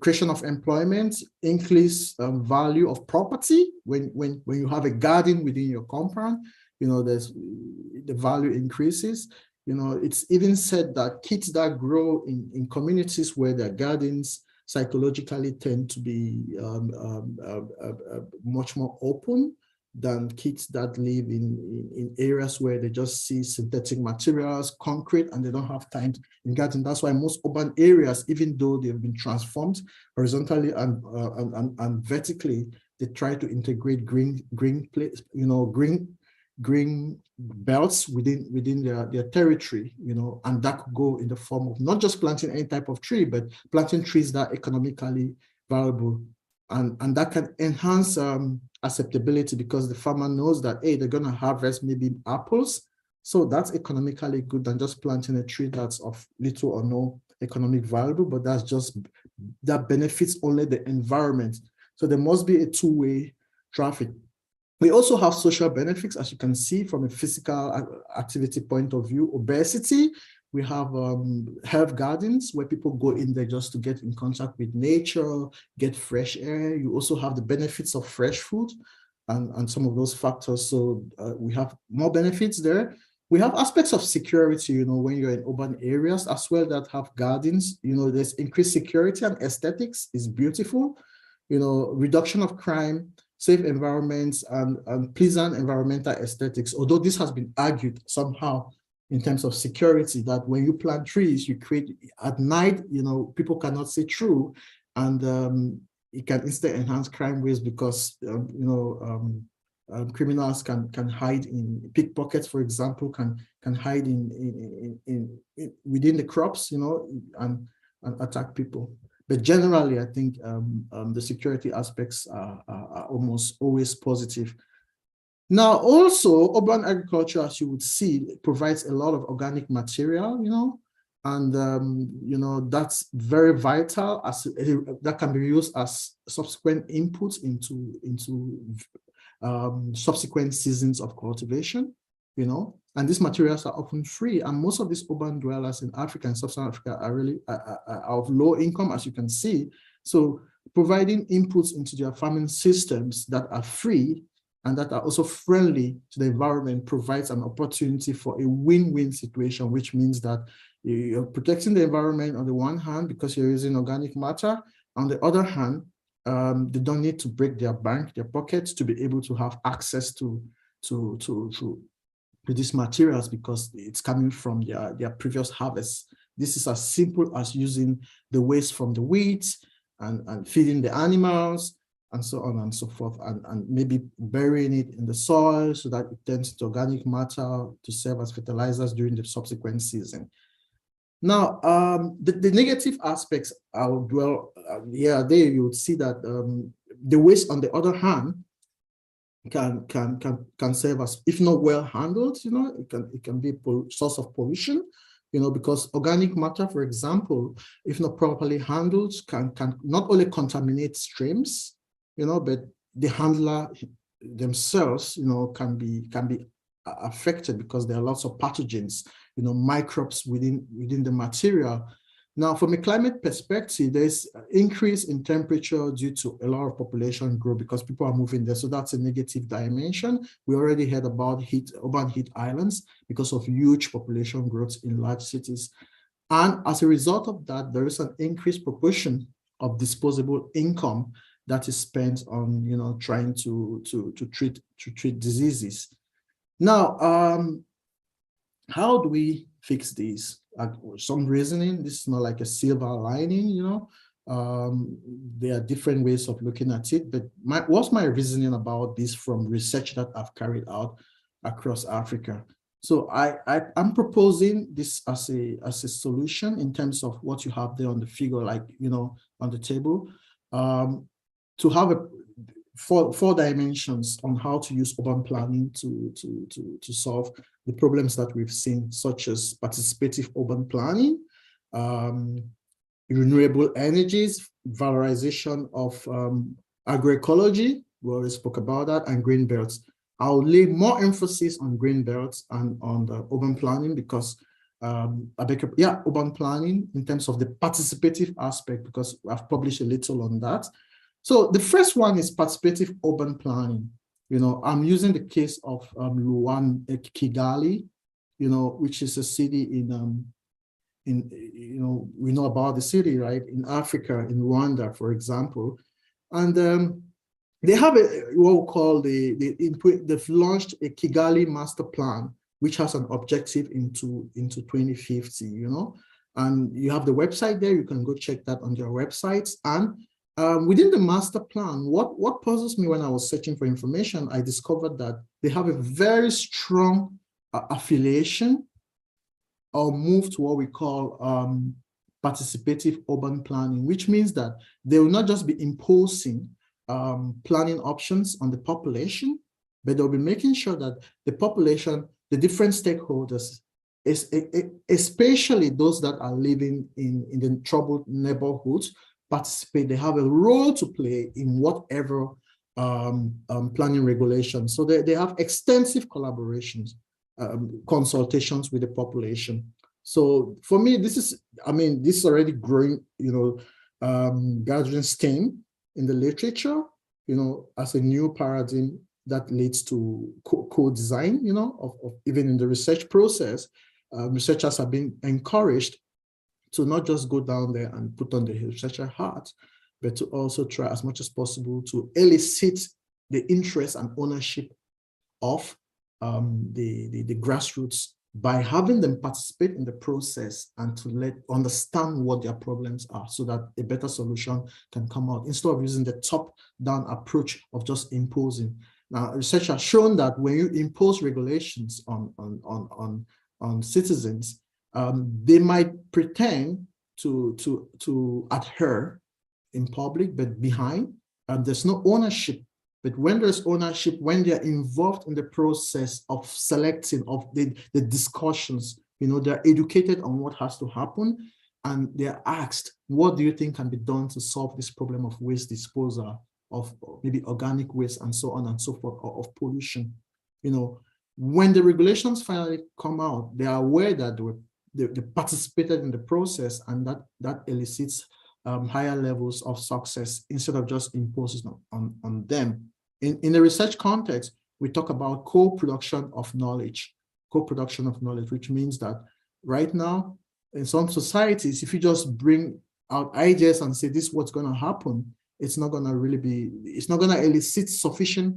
creation of employment, increase value of property. When you have a garden within your compound, there's the value increases. It's even said that kids that grow in communities where their gardens psychologically tend to be much more open than kids that live in areas where they just see synthetic materials, concrete, and they don't have time in garden. That's why most urban areas, even though they've been transformed horizontally and vertically, they try to integrate green belts within their territory, and that could go in the form of not just planting any type of tree, but planting trees that are economically valuable. And that can enhance acceptability, because the farmer knows that, hey, they're going to harvest maybe apples. So that's economically good than just planting a tree that's of little or no economic value, but that benefits only the environment. So there must be a two-way traffic. We also have social benefits, as you can see from a physical activity point of view. Obesity, we have health gardens where people go in there just to get in contact with nature, get fresh air. You also have the benefits of fresh food and some of those factors. So we have more benefits there. We have aspects of security, when you're in urban areas as well that have gardens, there's increased security and aesthetics is beautiful, reduction of crime, safe environments, and pleasant environmental aesthetics. Although this has been argued somehow in terms of security, that when you plant trees, you create at night, people cannot see through, and it can instead enhance crime rates because, criminals can hide in pickpockets, for example, can hide in within the crops, and attack people. But generally, I think the security aspects are almost always positive. Now, also, urban agriculture, as you would see, provides a lot of organic material, and that's very vital, as that can be used as subsequent inputs into subsequent seasons of cultivation, and these materials are often free. And most of these urban dwellers in Africa and Sub-Saharan Africa are really of low income, as you can see. So providing inputs into their farming systems that are free and that are also friendly to the environment provides an opportunity for a win-win situation, which means that you're protecting the environment on the one hand because you're using organic matter. On the other hand, they don't need to break their pockets to be able to have access to these materials because it's coming from their previous harvest. This is as simple as using the waste from the weeds and feeding the animals and so on and so forth, and maybe burying it in the soil so that it turns to organic matter to serve as fertilizers during the subsequent season. Now, the negative aspects, I'll dwell here. There you would see that the waste, on the other hand, can serve as, if not well handled, it can be a source of pollution, because organic matter, for example, if not properly handled, can not only contaminate streams, but the handler themselves, can be affected because there are lots of pathogens, microbes within the material. Now, from a climate perspective, there's an increase in temperature due to a lot of population growth because people are moving there. So that's a negative dimension. We already heard about urban heat islands because of huge population growth in large cities. And as a result of that, there is an increased proportion of disposable income that is spent on, trying to treat diseases. Now, how do we fix these? Some reasoning. This is not like a silver lining, there are different ways of looking at it, but what's my reasoning about this from research that I've carried out across Africa? So I'm proposing this as a solution in terms of what you have there on the figure, like, on the table, to have four dimensions on how to use urban planning to solve the problems that we've seen, such as participative urban planning, renewable energies, valorization of agroecology, we already spoke about that, and green belts. I'll lay more emphasis on green belts and on the urban planning because urban planning in terms of the participative aspect, because I've published a little on that. So the first one is participative urban planning. You know, I'm using the case of Kigali, you know, which is a city in we know about the city, right? In Africa, in Rwanda, for example. And they have what we call they've launched a Kigali master plan, which has an objective into 2050, you know, and you have the website there. You can go check that on their websites. And within the master plan, what puzzles me when I was searching for information, I discovered that they have a very strong affiliation or move to what we call participative urban planning, which means that they will not just be imposing planning options on the population, but they'll be making sure that the population, the different stakeholders, especially those that are living in the troubled neighborhoods, participate. They have a role to play in whatever planning regulations. So they have extensive collaborations, consultations with the population. So for me, this is already growing, you know, gathering steam in the literature, you know, as a new paradigm that leads to co-design, you know, of even in the research process. Researchers have been encouraged to not just go down there and put on the researcher hat, but to also try as much as possible to elicit the interest and ownership of the grassroots by having them participate in the process and to understand what their problems are so that a better solution can come out instead of using the top-down approach of just imposing. Now, research has shown that when you impose regulations on citizens, they might pretend to adhere in public, but behind, there's no ownership. But when there's ownership, when they're involved in the process of selecting, of the discussions, you know, they're educated on what has to happen, and they're asked, what do you think can be done to solve this problem of waste disposal, of maybe organic waste, and so on and so forth, or of pollution? You know, when the regulations finally come out, they are aware that they participated in the process, and that elicits higher levels of success instead of just imposing on them. In the research context, we talk about co-production of knowledge, which means that right now, in some societies, if you just bring out ideas and say this is what's going to happen, it's not going to elicit sufficient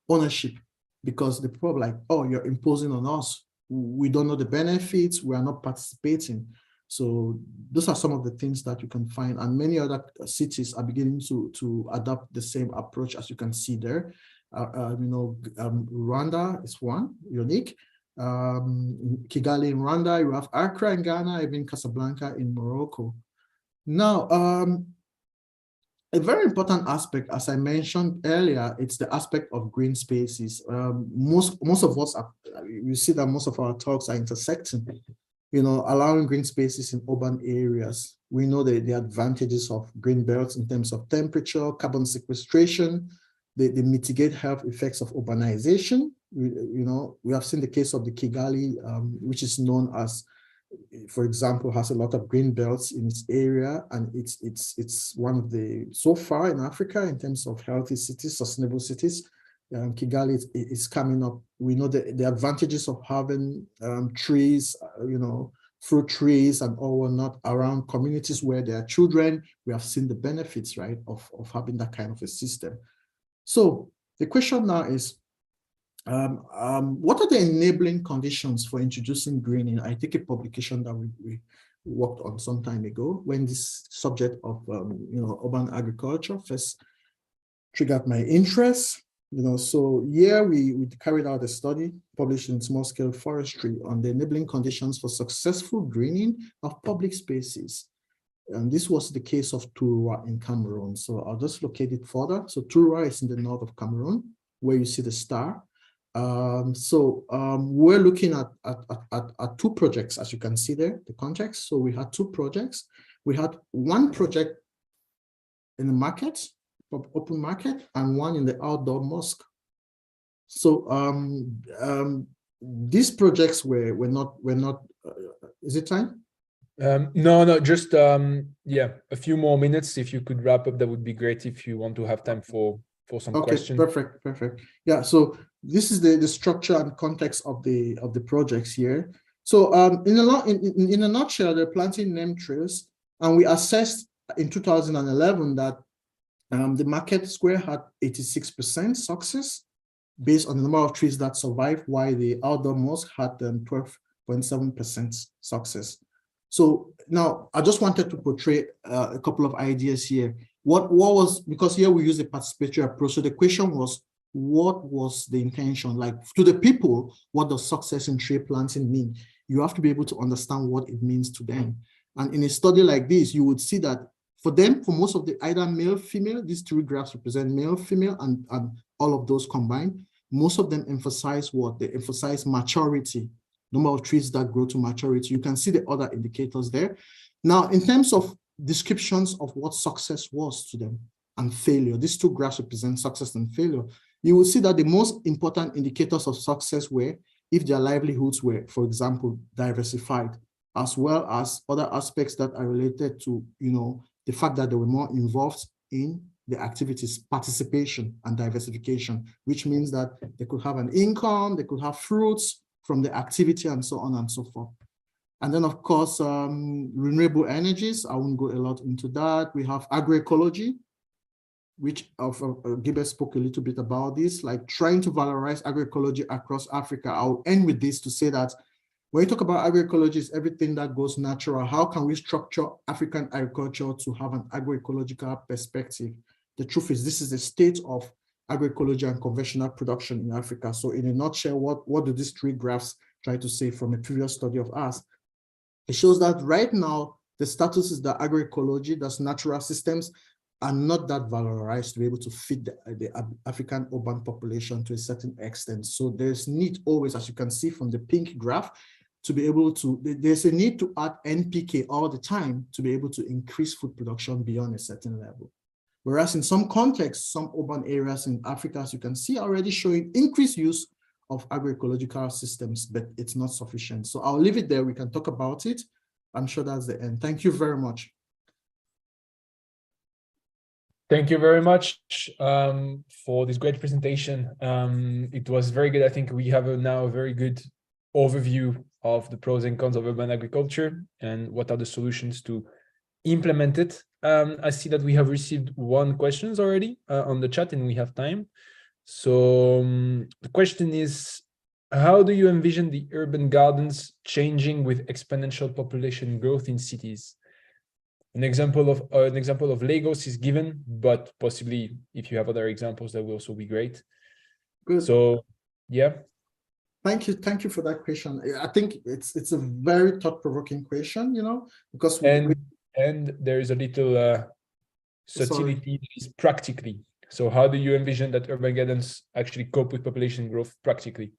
ownership, because the people are like, oh, you're imposing on us. We don't know the benefits. We are not participating. So those are some of the things that you can find, and many other cities are beginning to adopt the same approach, as you can see there. Rwanda is one, unique. Kigali in Rwanda, you have Accra in Ghana, even Casablanca in Morocco. Now, a very important aspect, as I mentioned earlier, it's the aspect of green spaces. Most of us, you see that most of our talks are intersecting, you know, allowing green spaces in urban areas. We know the advantages of green belts in terms of temperature, carbon sequestration. They mitigate health effects of urbanization. We have seen the case of the Kigali, which is known as, for example, has a lot of green belts in its area, and it's one of the, so far in Africa, in terms of healthy cities, sustainable cities. Kigali is coming up. We know the advantages of having trees, fruit trees and all whatnot around communities where there are children. We have seen the benefits, right, of having that kind of a system. So the question now is, what are the enabling conditions for introducing greening? I think a publication that we worked on some time ago, when this subject of urban agriculture first triggered my interest. So here we carried out a study published in Small Scale Forestry on the enabling conditions for successful greening of public spaces. And this was the case of Turwa in Cameroon. So I'll just locate it further. So Turwa is in the north of Cameroon, where you see the star. We're looking at two projects, as you can see there, the context. So we had two projects. We had one project in the market, open market, and one in the outdoor mosque. So these projects were not. Is it time? No, just yeah, a few more minutes. If you could wrap up, that would be great. If you want to have time for some questions. Perfect. Yeah. So this is the structure and context of the projects here. So in a nutshell, they're planting neem trees, and we assessed in 2011 that the market square had 86% success based on the number of trees that survived, while the outdoor mosque had 12.7% success. So now I just wanted to portray a couple of ideas here. What was, because here we use a participatory approach. So the question was, what was the intention? Like, to the people, what does success in tree planting mean? You have to be able to understand what it means to them. And in a study like this, you would see that for them, for most of the either male, female, these three graphs represent male, female, and all of those combined. Most of them emphasize what? They emphasize maturity, number of trees that grow to maturity. You can see the other indicators there. Now, in terms of descriptions of what success was to them and failure, these two graphs represent success and failure. You will see that the most important indicators of success were if their livelihoods were, for example, diversified, as well as other aspects that are related to, the fact that they were more involved in the activities, participation and diversification, which means that they could have an income, they could have fruits from the activity, and so on and so forth. And then, of course, renewable energies. I won't go a lot into that. We have agroecology, which Gilbert spoke a little bit about this, like trying to valorize agroecology across Africa. I'll end with this to say that when you talk about agroecology, it's everything that goes natural. How can we structure African agriculture to have an agroecological perspective? The truth is, this is the state of agroecology and conventional production in Africa. So in a nutshell, what do these three graphs try to say from a previous study of ours? It shows that right now, the status is that agroecology, that's natural systems, are not that valorized to be able to feed the African urban population to a certain extent. So there's need always, as you can see from the pink graph, to be able to, there's a need to add NPK all the time to be able to increase food production beyond a certain level. Whereas in some contexts, some urban areas in Africa, as you can see, are already showing increased use of agroecological systems, but it's not sufficient. So I'll leave it there. We can talk about it. I'm sure that's the end. Thank you very much. Thank you very much for this great presentation. It was very good. I think we have now a very good overview of the pros and cons of urban agriculture and what are the solutions to implement it. I see that we have received one question already on the chat and we have time. So the question is, how do you envision the urban gardens changing with exponential population growth in cities? An example of Lagos is given, but possibly if you have other examples, that will also be great. Good. So, yeah. Thank you for that question. I think it's a very thought-provoking question, because and there is a little subtlety is practically. So how do you envision that urban gardens actually cope with population growth practically?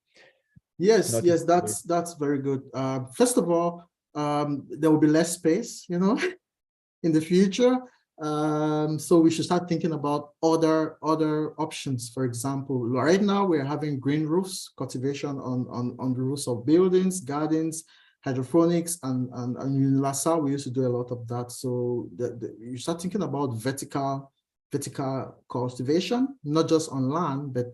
Yes, that's very good. First of all, there will be less space, in the future. So we should start thinking about other options. For example, right now we're having green roofs, cultivation on the roofs of buildings, gardens, hydroponics, and in Lhasa, we used to do a lot of that. So you start thinking about vertical cultivation, not just on land, but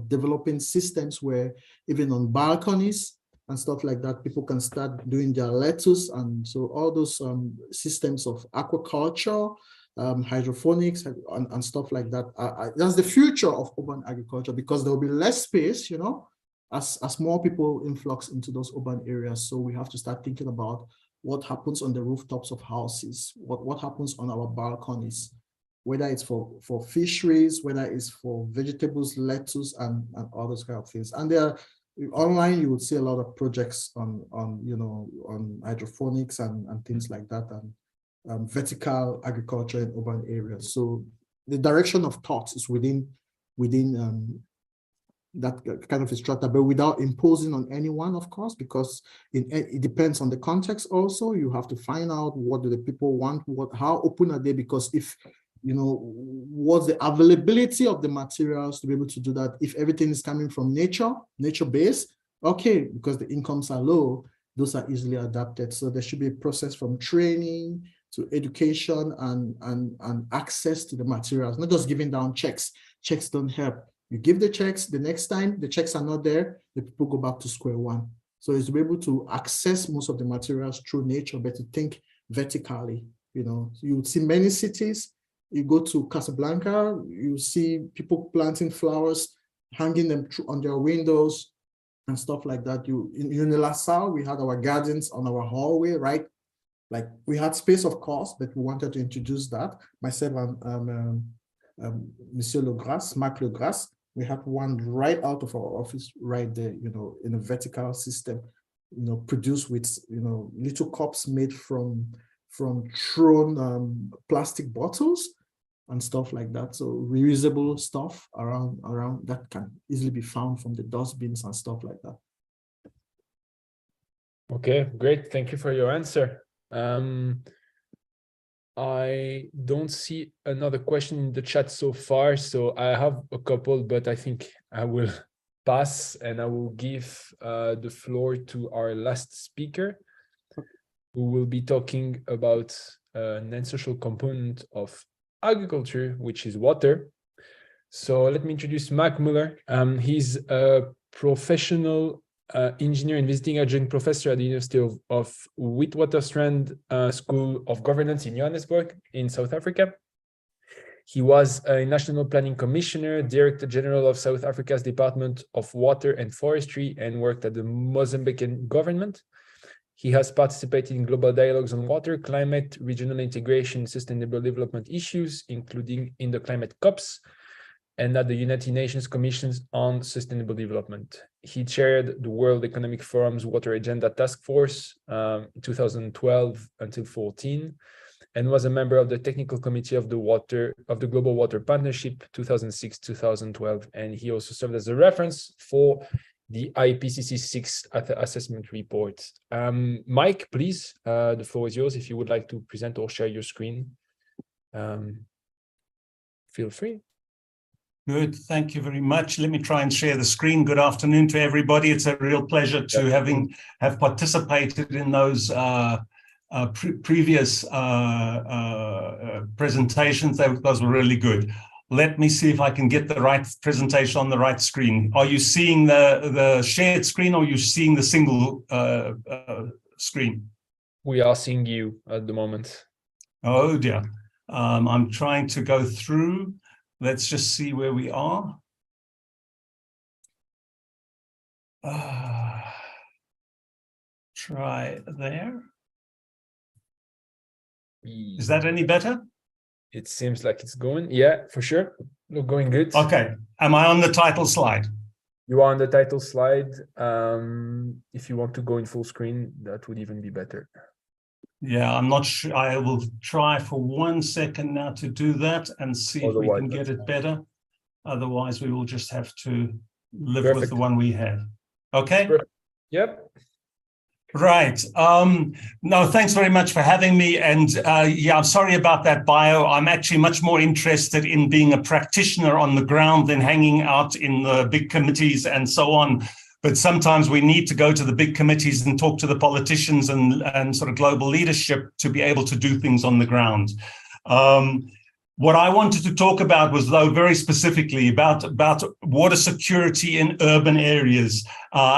developing systems where even on balconies and stuff like that, people can start doing their lettuce. And so all those systems of aquaculture, hydroponics and stuff like that. That's the future of urban agriculture, because there will be less space, as more people influx into those urban areas. So we have to start thinking about what happens on the rooftops of houses, what happens on our balconies, whether it's for fisheries, whether it's for vegetables, lettuce, and all those kind of things. And there, online, you would see a lot of projects on hydroponics and things like that. And vertical agriculture in urban areas. So the direction of thought is within that kind of a strata, but without imposing on anyone, of course, because it depends on the context also. You have to find out what do the people want, how open are they, because if, you know, what's the availability of the materials to be able to do that. If everything is coming from nature-based, okay, because the incomes are low, those are easily adapted. So there should be a process from training to education and access to the materials, not just giving down checks. Checks don't help. You give the checks, the next time the checks are not there, the people go back to square one. So it's to be able to access most of the materials through nature, but to think vertically. You know, you would see many cities. You go to Casablanca, you see people planting flowers, hanging them on their windows and stuff like that. In LaSalle, we had our gardens on our hallway, right? Like we had space, of course, but we wanted to introduce that. Myself and Monsieur Legras, Marc Legras, we have one right out of our office, right there, you know, in a vertical system, you know, produced with, you know, little cups made from thrown plastic bottles and stuff like that. So reusable stuff around that can easily be found from the dustbins and stuff like that. Okay, great. Thank you for your answer. I don't see another question in the chat so far, so I have a couple, but I think I will pass and I will give the floor to our last speaker, who will be talking about an essential component of agriculture, which is water. So let me introduce Mark Muller. He's a professional engineer and visiting adjunct professor at the University of Witwatersrand School of Governance in Johannesburg in South Africa. He was a National Planning Commissioner, Director General of South Africa's Department of Water and Forestry, and worked at the Mozambican government. He has participated in global dialogues on water, climate, regional integration, sustainable development issues, including in the climate COPs, and at the United Nations Commissions on Sustainable Development. He chaired the World Economic Forum's Water Agenda Task Force 2012 until 14, and was a member of the Technical Committee of the Global Water Partnership 2006-2012. And he also served as a reference for the IPCC 6th assessment report. Mike, please, the floor is yours if you would like to present or share your screen. Feel free. Good, thank you very much. Let me try and share the screen. Good afternoon to everybody. It's a real pleasure to have participated in those previous presentations. Those were really good. Let me see if I can get the right presentation on the right screen. Are you seeing the shared screen, or are you seeing the single screen? We are seeing you at the moment. Oh dear. I'm trying to go through. Let's just see where we are. Try there. Is that any better? It seems like it's going. Yeah, for sure. Look, going good. Okay. Am I on the title slide? You are on the title slide. If you want to go in full screen, that would even be better. Yeah, I'm not sure. I will try for 1 second now to do that and see if we can get it better. Otherwise, we will just have to live with the one we have. Okay? Yep. Right. No, thanks very much for having me. And yeah, I'm sorry about that bio. I'm actually much more interested in being a practitioner on the ground than hanging out in the big committees and so on. But sometimes we need to go to the big committees and talk to the politicians and sort of global leadership to be able to do things on the ground. What I wanted to talk about was, though, very specifically about water security in urban areas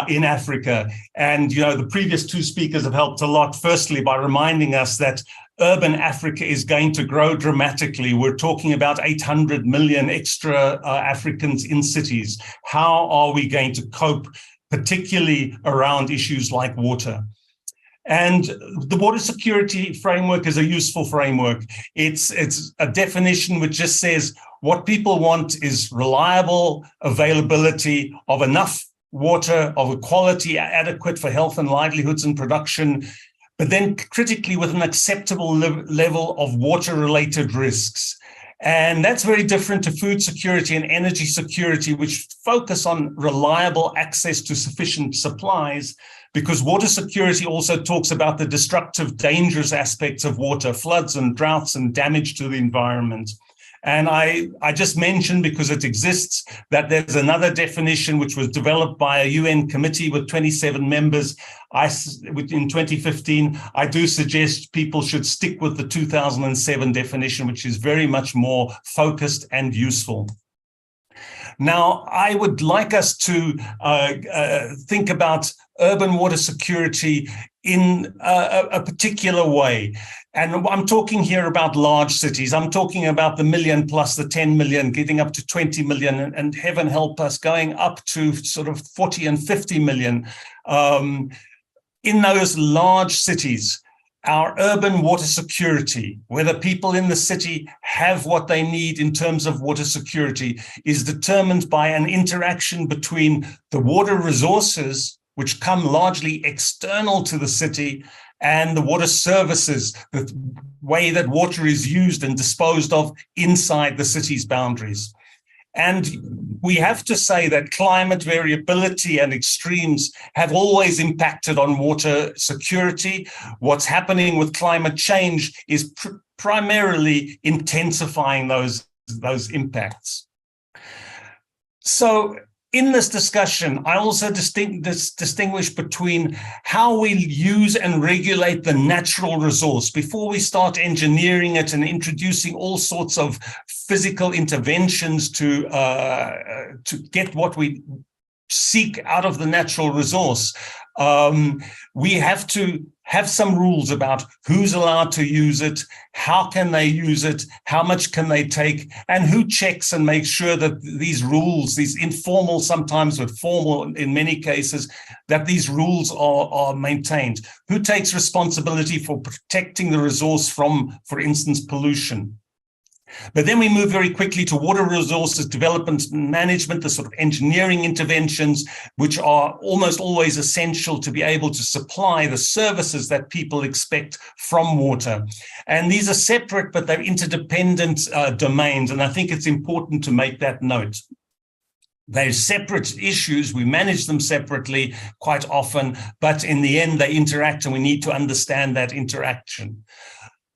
in Africa. And, you know, the previous two speakers have helped a lot, firstly, by reminding us that urban Africa is going to grow dramatically. We're talking about 800 million extra Africans in cities. How are we going to cope, particularly around issues like water? And the water security framework is a useful framework. It's a definition which just says what people want is reliable availability of enough water of a quality adequate for health and livelihoods and production, but then critically with an acceptable level of water-related risks. And that's very different to food security and energy security, which focus on reliable access to sufficient supplies, because water security also talks about the destructive, dangerous aspects of water, floods and droughts and damage to the environment. And I just mentioned, because it exists, that there's another definition which was developed by a UN committee with 27 members in 2015. I do suggest people should stick with the 2007 definition, which is very much more focused and useful. Now, I would like us to think about urban water security in a particular way. And I'm talking here about large cities. I'm talking about the million plus the 10 million, getting up to 20 million, and heaven help us, going up to sort of 40 and 50 million. In those large cities, our urban water security, whether people in the city have what they need in terms of water security, is determined by an interaction between the water resources, which come largely external to the city, and the water services, the way that water is used and disposed of inside the city's boundaries. And we have to say that climate variability and extremes have always impacted on water security. What's happening with climate change is primarily intensifying those impacts. So in this discussion, I also distinguish between how we use and regulate the natural resource before we start engineering it and introducing all sorts of physical interventions to get what we seek out of the natural resource. We have to have some rules about who's allowed to use it, how can they use it, how much can they take, and who checks and makes sure that these rules, these informal, sometimes with formal in many cases, that these rules are maintained. Who takes responsibility for protecting the resource from, for instance, pollution? But then we move very quickly to water resources development and management, the sort of engineering interventions, which are almost always essential to be able to supply the services that people expect from water. And these are separate, but they're interdependent domains. And I think it's important to make that note. They're separate issues. We manage them separately quite often, but in the end, they interact, and we need to understand that interaction.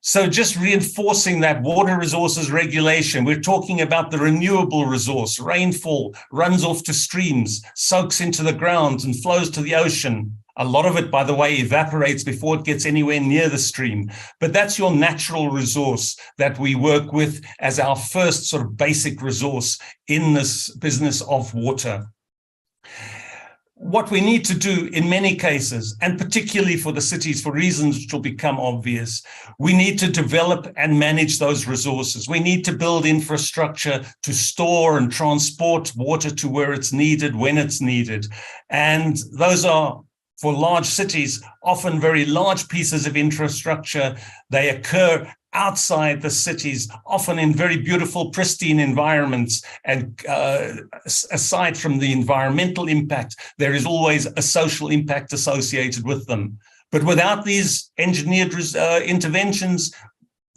So just reinforcing that water resources regulation, we're talking about the renewable resource. Rainfall runs off to streams, soaks into the ground and flows to the ocean. A lot of it, by the way, evaporates before it gets anywhere near the stream. But that's your natural resource that we work with as our first sort of basic resource in this business of water. What we need to do in many cases, and particularly for the cities, for reasons which will become obvious, we need to develop and manage those resources. We need to build infrastructure to store and transport water to where it's needed, when it's needed. And those are, for large cities, often very large pieces of infrastructure. They occur outside the cities, often in very beautiful, pristine environments. And aside from the environmental impact, there is always a social impact associated with them. But without these engineered interventions,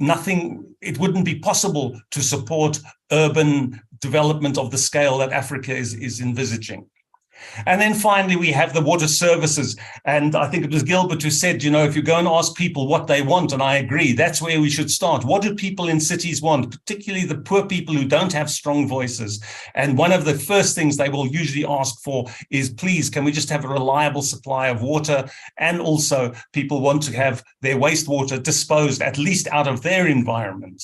it wouldn't be possible to support urban development of the scale that Africa is envisaging. And then finally, we have the water services. And I think it was Gilbert who said, you know, if you go and ask people what they want, and I agree, that's where we should start. What do people in cities want, particularly the poor people who don't have strong voices? And one of the first things they will usually ask for is, please, can we just have a reliable supply of water? And also people want to have their wastewater disposed at least out of their environment.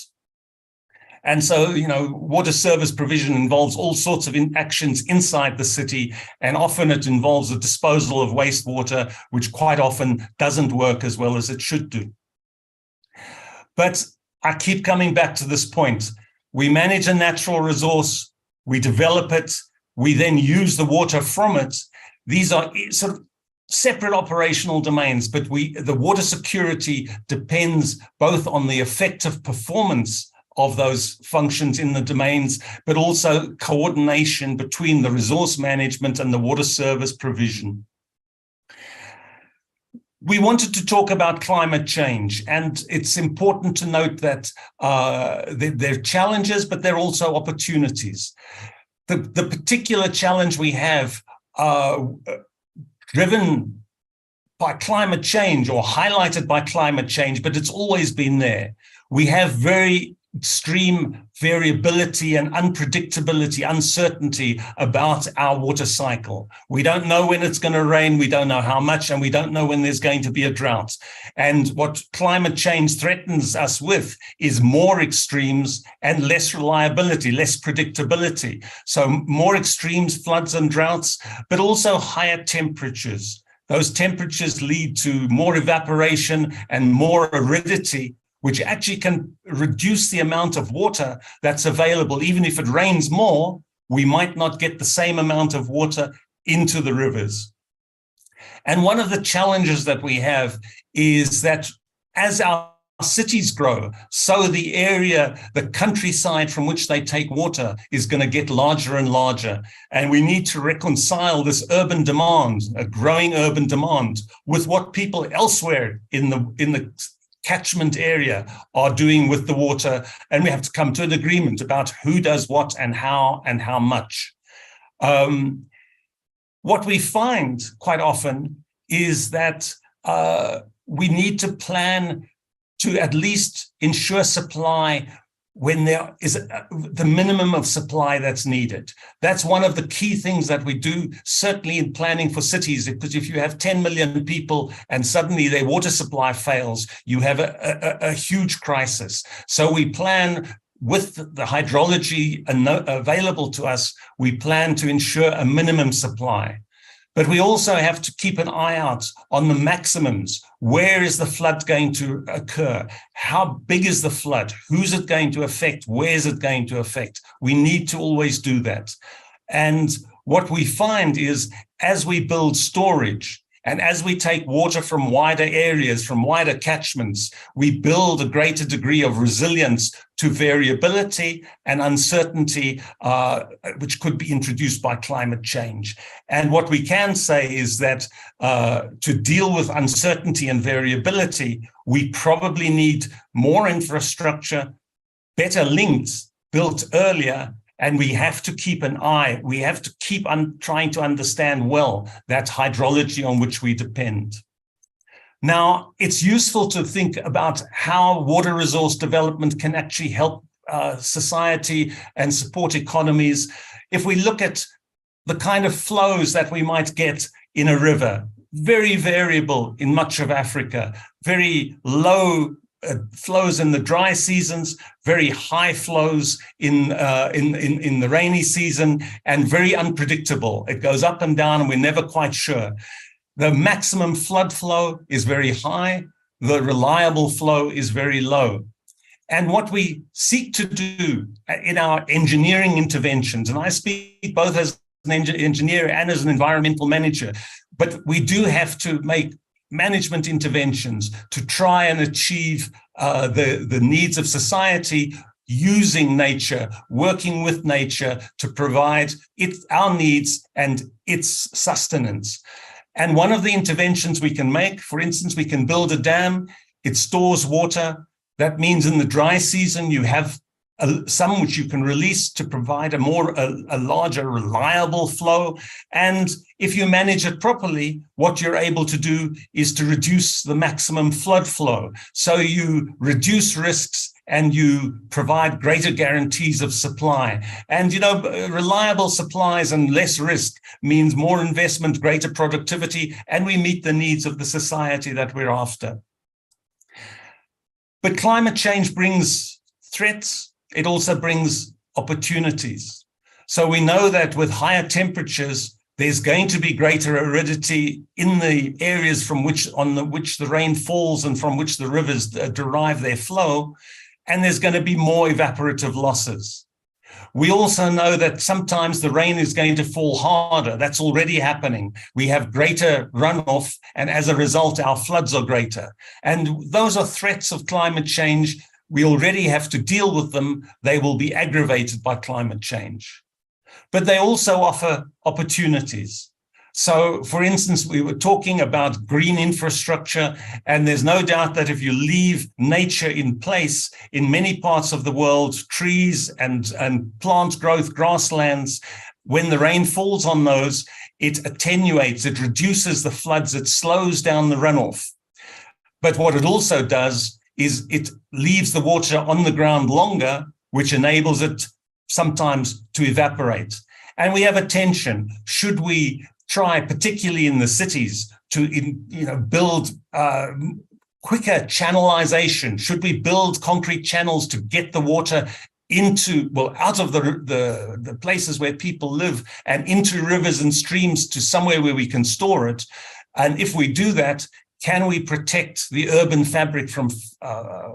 And so, you know, water service provision involves all sorts of actions inside the city, and often it involves the disposal of wastewater, which quite often doesn't work as well as it should do. But I keep coming back to this point. We manage a natural resource, we develop it, we then use the water from it. These are sort of separate operational domains, but the water security depends both on the effective performance of those functions in the domains, but also coordination between the resource management and the water service provision. we wanted to talk about climate change, and it's important to note that there are challenges, but there are also opportunities. The particular challenge we have driven by climate change or highlighted by climate change, but it's always been there. We have very extreme variability and unpredictability, uncertainty about our water cycle. We don't know when it's going to rain, we don't know how much, and we don't know when there's going to be a drought. And what climate change threatens us with is more extremes and less reliability, less predictability. So more extremes, floods and droughts, but also higher temperatures. Those temperatures lead to more evaporation and more aridity, which actually can reduce the amount of water that's available. Even if it rains more, we might not get the same amount of water into the rivers. And one of the challenges that we have is that as our cities grow, so the area, the countryside from which they take water is going to get larger and larger. And we need to reconcile this urban demand, a growing urban demand, with what people elsewhere in the catchment area are doing with the water, and we have to come to an agreement about who does what and how much. What we find quite often is that we need to plan to at least ensure supply when there is the minimum of supply that's needed. That's one of the key things that we do, certainly in planning for cities, because if you have 10 million people and suddenly their water supply fails, you have a huge crisis. So we plan with the hydrology available to us, we plan to ensure a minimum supply. But we also have to keep an eye out on the maximums. Where is the flood going to occur? How big is the flood? Who's it going to affect? Where is it going to affect? We need to always do that. And what we find is as we build storage and as we take water from wider areas, from wider catchments, we build a greater degree of resilience to variability and uncertainty, which could be introduced by climate change. And what we can say is that to deal with uncertainty and variability, we probably need more infrastructure, better links built earlier, and we have to keep an eye. We have to keep trying to understand well that hydrology on which we depend. Now, it's useful to think about how water resource development can actually help society and support economies. If we look at the kind of flows that we might get in a river, very variable in much of Africa, very low flows in the dry seasons, very high flows in the rainy season, and very unpredictable. It goes up and down, and we're never quite sure. The maximum flood flow is very high. The reliable flow is very low. And what we seek to do in our engineering interventions, and I speak both as an engineer and as an environmental manager, but we do have to make management interventions to try and achieve the needs of society using nature, working with nature to provide our needs and its sustenance. And one of the interventions we can make, for instance, we can build a dam. It stores water. That means in the dry season, you have some which you can release to provide a larger, reliable flow. And if you manage it properly, what you're able to do is to reduce the maximum flood flow. So you reduce risks and you provide greater guarantees of supply. And, reliable supplies and less risk means more investment, greater productivity, and we meet the needs of the society that we're after. But climate change brings threats. It also brings opportunities. So we know that with higher temperatures, there's going to be greater aridity in the areas on which the rain falls and from which the rivers derive their flow, and there's going to be more evaporative losses. We also know that sometimes the rain is going to fall harder. That's already happening. We have greater runoff, and as a result, our floods are greater. And those are threats of climate change. We already have to deal with them. They will be aggravated by climate change. But they also offer opportunities. So, for instance, we were talking about green infrastructure, and there's no doubt that if you leave nature in place in many parts of the world, trees and plant growth, grasslands, when the rain falls on those, it attenuates, it reduces the floods, it slows down the runoff. But what it also does is it leaves the water on the ground longer, which enables it sometimes to evaporate. And we have a tension. Should we try, particularly in the cities, to build quicker channelization? Should we build concrete channels to get the water out of the places where people live and into rivers and streams to somewhere where we can store it? And if we do that, can we protect the urban fabric from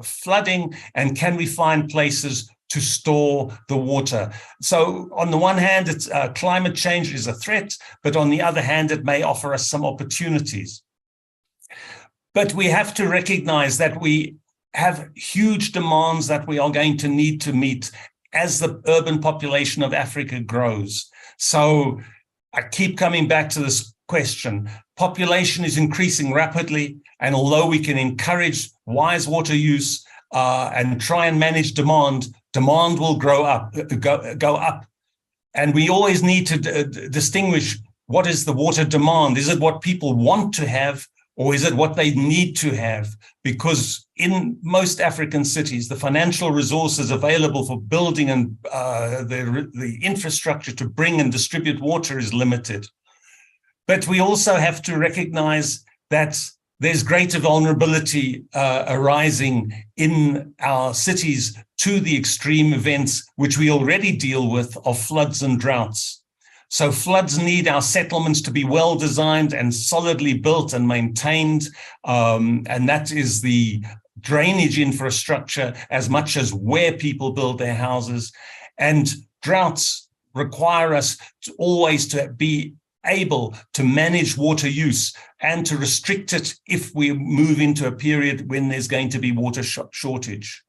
flooding? And can we find places to store the water? So on the one hand, it's climate change is a threat, but on the other hand, it may offer us some opportunities. But we have to recognize that we have huge demands that we are going to need to meet as the urban population of Africa grows. So I keep coming back to this question. Population is increasing rapidly, and although we can encourage wise water use and try and manage demand will go up. And we always need to distinguish what is the water demand. Is it what people want to have, or is it what they need to have? Because in most African cities, the financial resources available for building and the infrastructure to bring and distribute water is limited. But we also have to recognize that there's greater vulnerability arising in our cities to the extreme events which we already deal with of floods and droughts. So floods need our settlements to be well designed and solidly built and maintained. And that is the drainage infrastructure as much as where people build their houses. And droughts require us to always to be able to manage water use and to restrict it if we move into a period when there's going to be water shortage.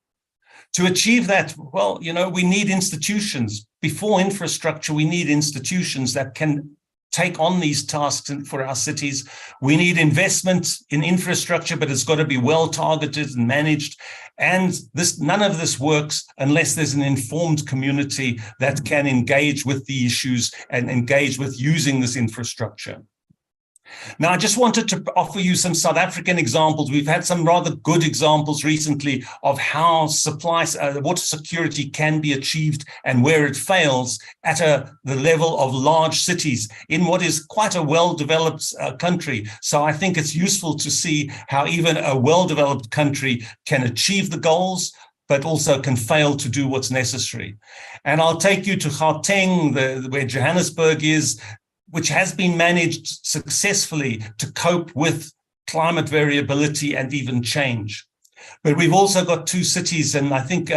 To achieve that, well, we need institutions. Before infrastructure, we need institutions that can take on these tasks for our cities. We need investment in infrastructure, but it's got to be well targeted and managed. And none of this works unless there's an informed community that can engage with the issues and engage with using this infrastructure. Now, I just wanted to offer you some South African examples. We've had some rather good examples recently of how water security can be achieved and where it fails at the level of large cities in what is quite a well-developed country. So I think it's useful to see how even a well-developed country can achieve the goals, but also can fail to do what's necessary. And I'll take you to Gauteng, where Johannesburg is, which has been managed successfully to cope with climate variability and even change. But we've also got two cities, and I think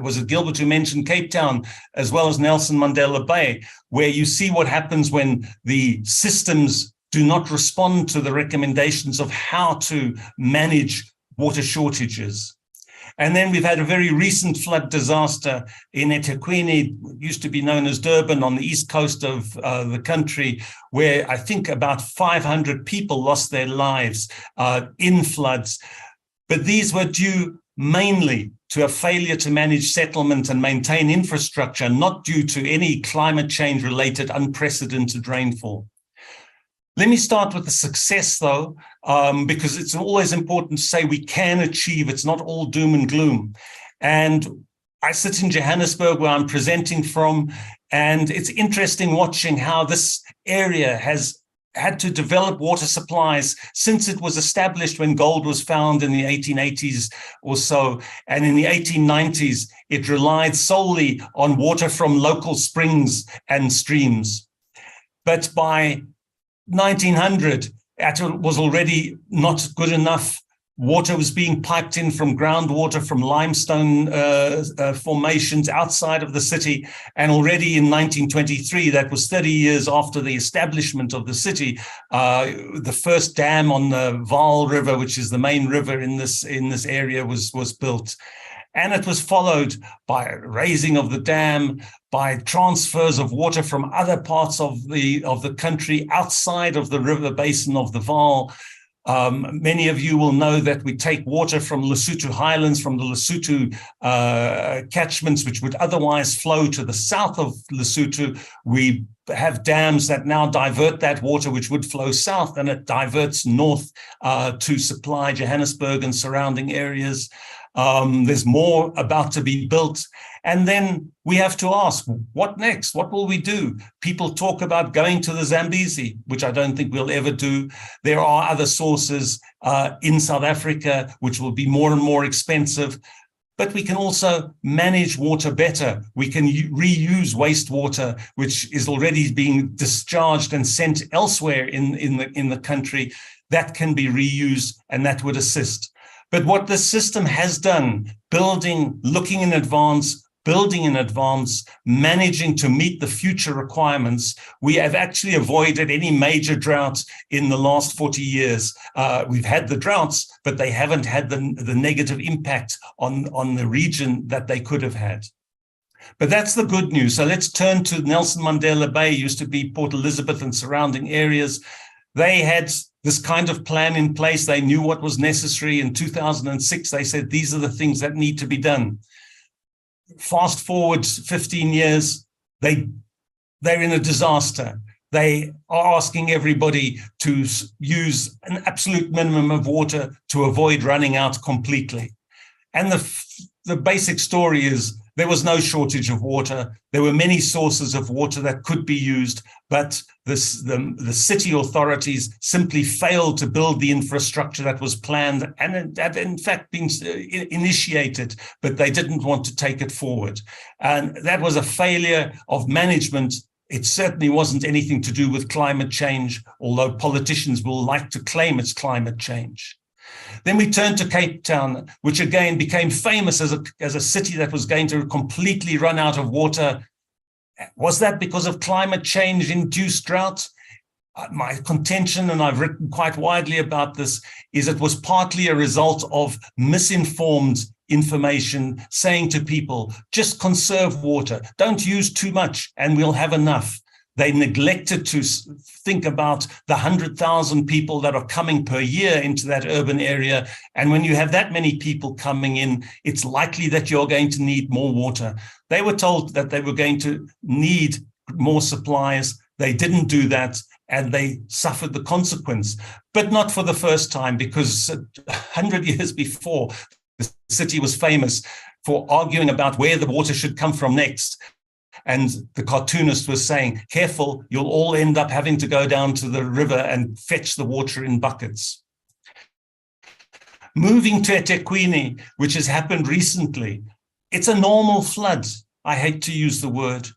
was it Gilbert who mentioned Cape Town, as well as Nelson Mandela Bay, where you see what happens when the systems do not respond to the recommendations of how to manage water shortages. And then we've had a very recent flood disaster in eThekwini, used to be known as Durban, on the east coast of the country, where I think about 500 people lost their lives in floods. But these were due mainly to a failure to manage settlement and maintain infrastructure, not due to any climate change related unprecedented rainfall. Let me start with the success, though, because it's always important to say we can achieve. It's not all doom and gloom. And I sit in Johannesburg, where I'm presenting from, and it's interesting watching how this area has had to develop water supplies since it was established when gold was found in the 1880s or so. And in the 1890s, it relied solely on water from local springs and streams. But by 1900, it was already not good enough. Water was being piped in from groundwater from limestone formations outside of the city. And already in 1923, that was 30 years after the establishment of the city, the first dam on the Vaal River, which is the main river in this area, was built. And it was followed by raising of the dam, by transfers of water from other parts of the country outside of the river basin of the Vaal. Many of you will know that we take water from Lesotho Highlands, from the Lesotho catchments, which would otherwise flow to the south of Lesotho. We have dams that now divert that water, which would flow south, and it diverts north to supply Johannesburg and surrounding areas. There's more about to be built. And then we have to ask, what next? What will we do? People talk about going to the Zambezi, which I don't think we'll ever do. There are other sources in South Africa, which will be more and more expensive. But we can also manage water better. We can reuse wastewater, which is already being discharged and sent elsewhere in the country. That can be reused, and that would assist. But what the system has done, building, looking in advance, building in advance, managing to meet the future requirements, we have actually avoided any major droughts in the last 40 years. We've had the droughts, but they haven't had the negative impact on the region that they could have had. But that's the good news. So let's turn to Nelson Mandela Bay, used to be Port Elizabeth and surrounding areas. They had this kind of plan in place. They knew what was necessary. In 2006, they said, these are the things that need to be done. Fast forward 15 years, they're in a disaster. They are asking everybody to use an absolute minimum of water to avoid running out completely. And the basic story is there was no shortage of water. There were many sources of water that could be used, but the city authorities simply failed to build the infrastructure that was planned and had in fact been initiated, but they didn't want to take it forward. And that was a failure of management. It certainly wasn't anything to do with climate change, although politicians will like to claim it's climate change. Then we turned to Cape Town, which again became famous as a city that was going to completely run out of water. Was that because of climate change-induced drought? My contention, and I've written quite widely about this, is it was partly a result of misinformed information saying to people, just conserve water, don't use too much and we'll have enough. They neglected to think about the 100,000 people that are coming per year into that urban area. And when you have that many people coming in, it's likely that you're going to need more water. They were told that they were going to need more supplies. They didn't do that, and they suffered the consequence. But not for the first time, because 100 years before, the city was famous for arguing about where the water should come from next. And the cartoonist was saying, careful, you'll all end up having to go down to the river and fetch the water in buckets. Moving to eThekwini, which has happened recently, it's a normal flood. I hate to use the word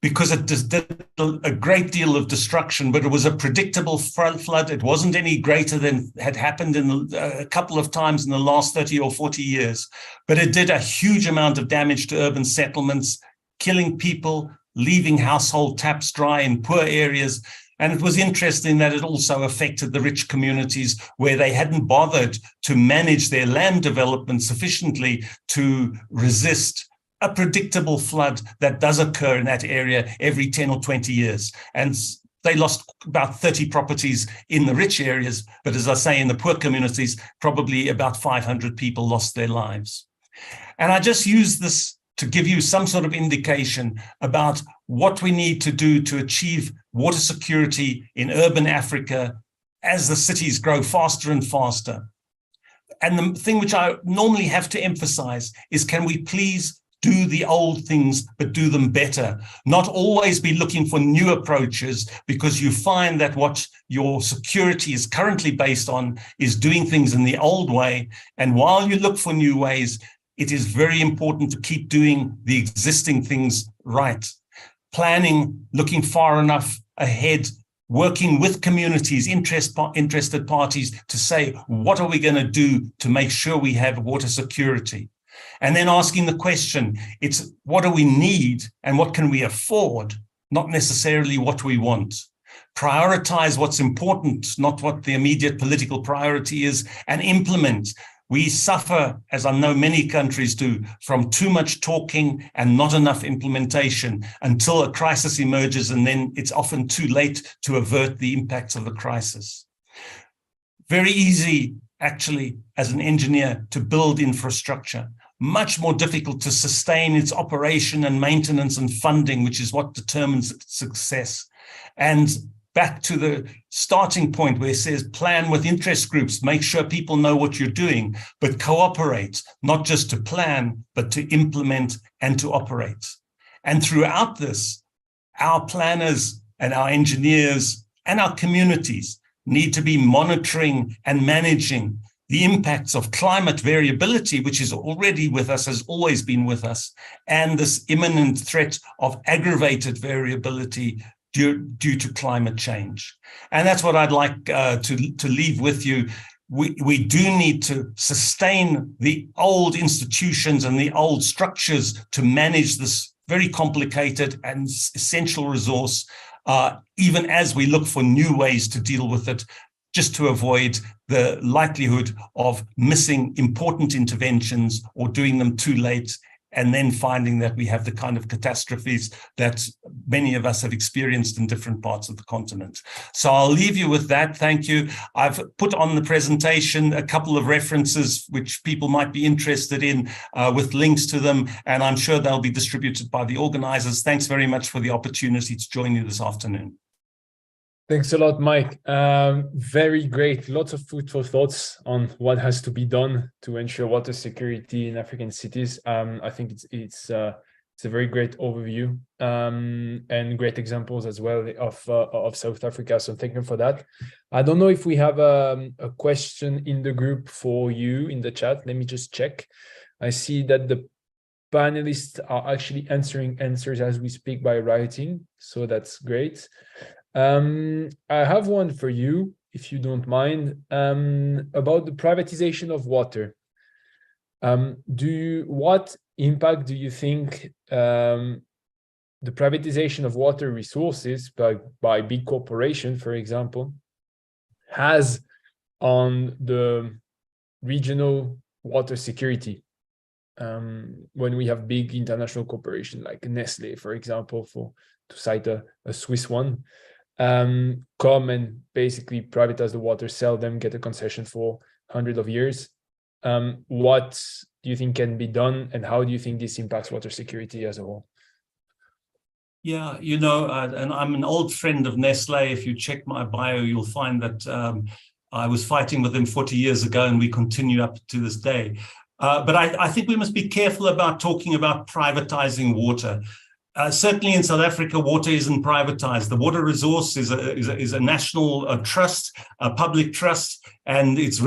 because it did a great deal of destruction, but it was a predictable flood. It wasn't any greater than had happened in a couple of times in the last 30 or 40 years, but it did a huge amount of damage to urban settlements, killing people, leaving household taps dry in poor areas. And it was interesting that it also affected the rich communities where they hadn't bothered to manage their land development sufficiently to resist a predictable flood that does occur in that area every 10 or 20 years. And they lost about 30 properties in the rich areas. But as I say, in the poor communities, probably about 500 people lost their lives. And I just use this to give you some sort of indication about what we need to do to achieve water security in urban Africa as the cities grow faster and faster. And the thing which I normally have to emphasize is, can we please do the old things, but do them better? Not always be looking for new approaches, because you find that what your security is currently based on is doing things in the old way. And while you look for new ways, it is very important to keep doing the existing things right. Planning, looking far enough ahead, working with communities, interested parties to say, what are we going to do to make sure we have water security? And then asking the question, it's what do we need and what can we afford, not necessarily what we want. Prioritize what's important, not what the immediate political priority is, and implement. We suffer, as I know many countries do, from too much talking and not enough implementation until a crisis emerges, and then it's often too late to avert the impacts of the crisis. Very easy, actually, as an engineer, to build infrastructure. Much more difficult to sustain its operation and maintenance and funding, which is what determines success. And back to the starting point where it says plan with interest groups, make sure people know what you're doing, but cooperate, not just to plan, but to implement and to operate. And throughout this, our planners and our engineers and our communities need to be monitoring and managing the impacts of climate variability, which is already with us, has always been with us, and this imminent threat of aggravated variability due to climate change. And that's what I'd like to leave with you. We do need to sustain the old institutions and the old structures to manage this very complicated and essential resource, even as we look for new ways to deal with it, just to avoid the likelihood of missing important interventions or doing them too late, and then finding that we have the kind of catastrophes that many of us have experienced in different parts of the continent. So I'll leave you with that. Thank you. I've put on the presentation a couple of references which people might be interested in with links to them, and I'm sure they'll be distributed by the organizers. Thanks very much for the opportunity to join you this afternoon. Thanks a lot, Mike. Very great. Lots of food for thoughts on what has to be done to ensure water security in African cities. I think it's a very great overview and great examples as well of South Africa. So thank you for that. I don't know if we have a question in the group for you in the chat. Let me just check. I see that the panelists are actually answers as we speak by writing. So that's great. I have one for you, if you don't mind, about the privatization of water. What impact do you think the privatization of water resources by big corporations, for example, has on the regional water security? When we have big international corporations like Nestle, for example, to cite a Swiss one, come and basically privatize the water, sell them, get a concession for hundreds of years. What do you think can be done, and how do you think this impacts water security as a whole? Yeah, you know, and I'm an old friend of Nestle. If you check my bio, you'll find that I was fighting with them 40 years ago, and we continue up to this day. But I think we must be careful about talking about privatizing water. Certainly in South Africa, water isn't privatized. The water resource is a national trust, a public trust, and its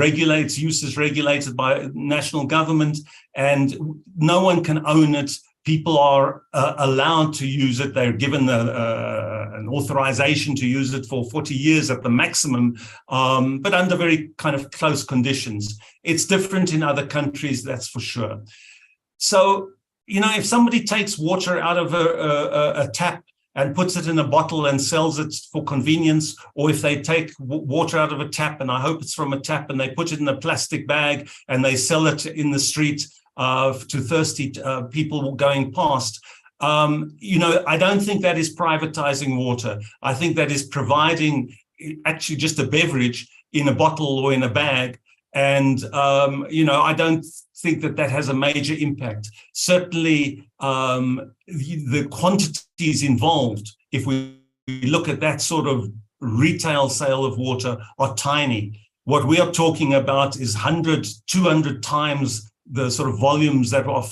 use is regulated by national government, and no one can own it. People are allowed to use it. They're given an authorization to use it for 40 years at the maximum, but under very kind of close conditions. It's different in other countries, that's for sure. So, you know, if somebody takes water out of a tap and puts it in a bottle and sells it for convenience, or if they take water out of a tap, and I hope it's from a tap, and they put it in a plastic bag and they sell it in the street to thirsty people going past, you know, I don't think that is privatizing water. I think that is providing actually just a beverage in a bottle or in a bag. And, you know, I don't think that has a major impact. Certainly, the quantities involved, if we look at that sort of retail sale of water, are tiny. What we are talking about is 100, 200 times the sort of volumes that are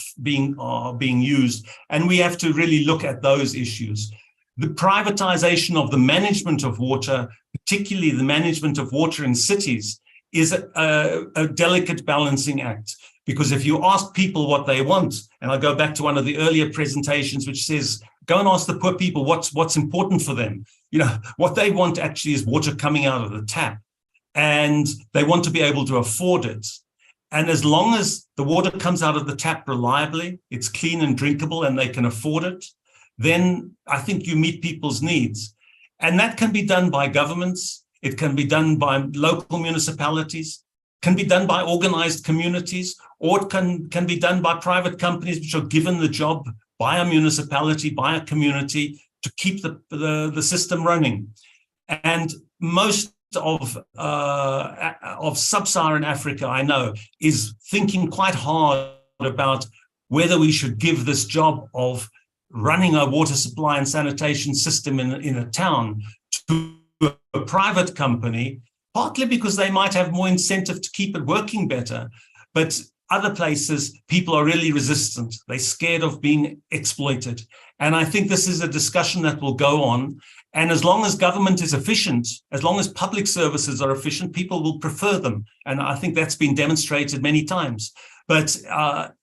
being used. And we have to really look at those issues. The privatization of the management of water, particularly the management of water in cities, is a delicate balancing act. Because if you ask people what they want, and I'll go back to one of the earlier presentations, which says, go and ask the poor people what's important for them. You know, what they want actually is water coming out of the tap, and they want to be able to afford it. And as long as the water comes out of the tap reliably, it's clean and drinkable, and they can afford it, then I think you meet people's needs. And that can be done by governments. It can be done by local municipalities. can be done by organized communities, or it can be done by private companies which are given the job by a municipality, by a community, to keep the system running. And most of sub-Saharan Africa, I know, is thinking quite hard about whether we should give this job of running a water supply and sanitation system in a town to a private company, partly because they might have more incentive to keep it working better. But other places, people are really resistant. They're scared of being exploited. And I think this is a discussion that will go on. And as long as government is efficient, as long as public services are efficient, people will prefer them. And I think that's been demonstrated many times. But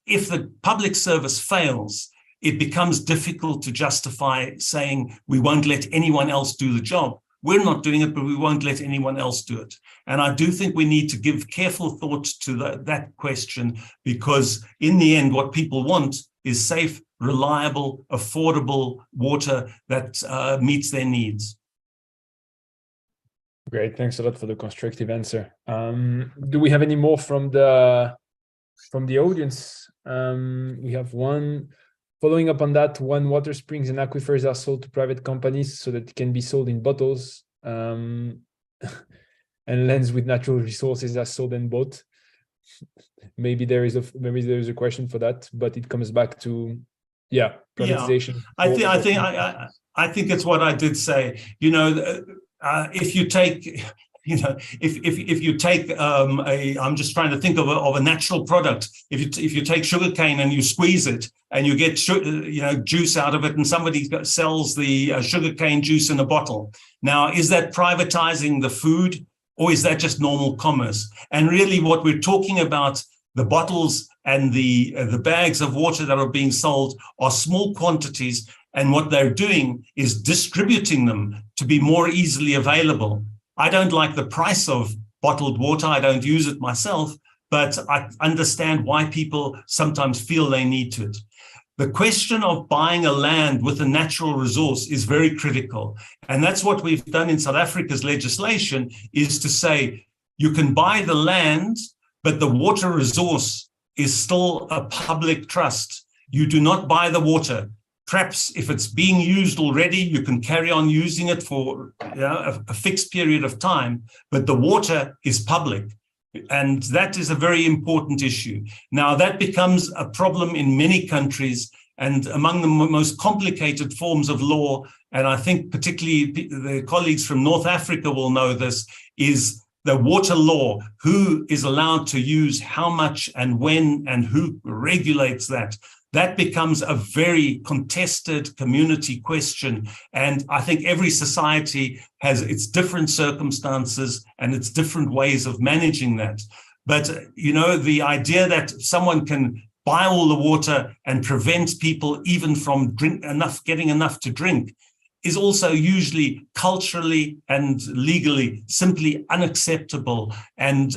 if the public service fails, it becomes difficult to justify saying we won't let anyone else do the job. We're not doing it, but we won't let anyone else do it. And I do think we need to give careful thought to that question, because in the end, what people want is safe, reliable, affordable water that meets their needs. Great, thanks a lot for the constructive answer. Do we have any more from the audience? We have one. Following up on that, when water springs and aquifers are sold to private companies so that it can be sold in bottles, and lands with natural resources are sold and bought. Maybe there is a question for that, but it comes back to privatization. Yeah. I think it's what I did say. You know, if you take. You know, if you take I'm just trying to think of a natural product. If you take sugarcane and you squeeze it and you get juice out of it, and somebody sells the sugarcane juice in a bottle. Now, is that privatizing the food, or is that just normal commerce? And really, what we're talking about, the bottles and the bags of water that are being sold, are small quantities, and what they're doing is distributing them to be more easily available. I don't like the price of bottled water. I don't use it myself, but I understand why people sometimes feel they need to. The question of buying a land with a natural resource is very critical. And that's what we've done in South Africa's legislation, is to say you can buy the land, but the water resource is still a public trust. You do not buy the water. Perhaps if it's being used already, you can carry on using it for a fixed period of time, but the water is public. And that is a very important issue. Now, that becomes a problem in many countries, and among the most complicated forms of law, and I think particularly the colleagues from North Africa will know this, is the water law. Who is allowed to use how much and when, and who regulates that? That becomes a very contested community question. And I think every society has its different circumstances and its different ways of managing that. But, you know, the idea that someone can buy all the water and prevent people even from getting enough to drink is also usually culturally and legally simply unacceptable. And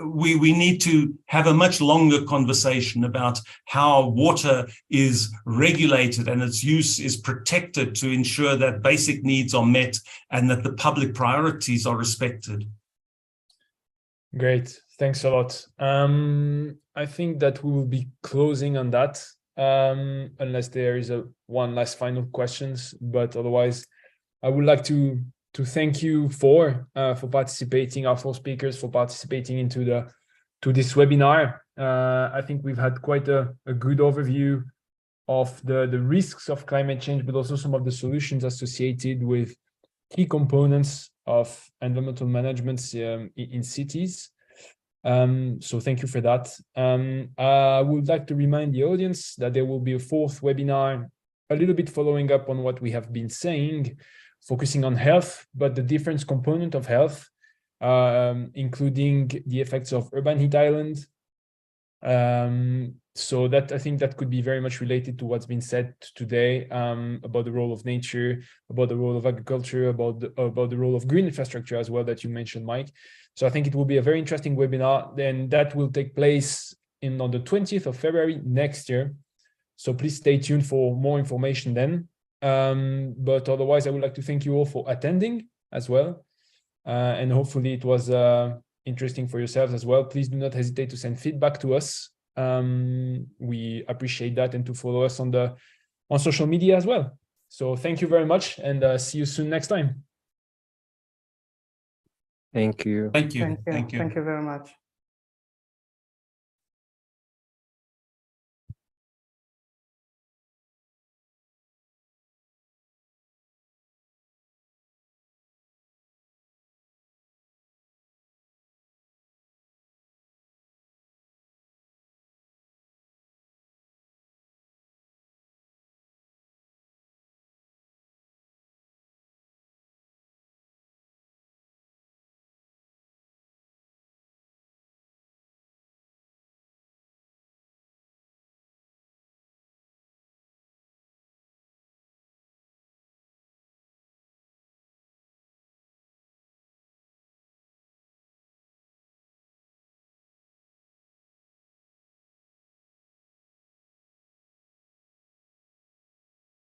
we need to have a much longer conversation about how water is regulated and its use is protected to ensure that basic needs are met and that the public priorities are respected. Great, thanks a lot. I think that we will be closing on that. Unless there is one last final questions, but otherwise, I would like to thank you for participating, our four speakers, for participating into this webinar. I think we've had quite a good overview of the risks of climate change, but also some of the solutions associated with key components of environmental management in cities. So thank you for that. I would like to remind the audience that there will be a fourth webinar, a little bit following up on what we have been saying, focusing on health, but the different component of health, including the effects of urban heat island. So that, I think that could be very much related to what's been said today, about the role of nature, about the role of agriculture, about the role of green infrastructure as well that you mentioned, Mike. So I think it will be a very interesting webinar. Then that will take place on the 20th of February next year. So please stay tuned for more information then. But otherwise, I would like to thank you all for attending as well. And hopefully it was interesting for yourselves as well, please do not hesitate to send feedback to us. We appreciate that, and to follow us on social media as well. So thank you very much, and see you soon next time. Thank you. Thank you. Thank you very much.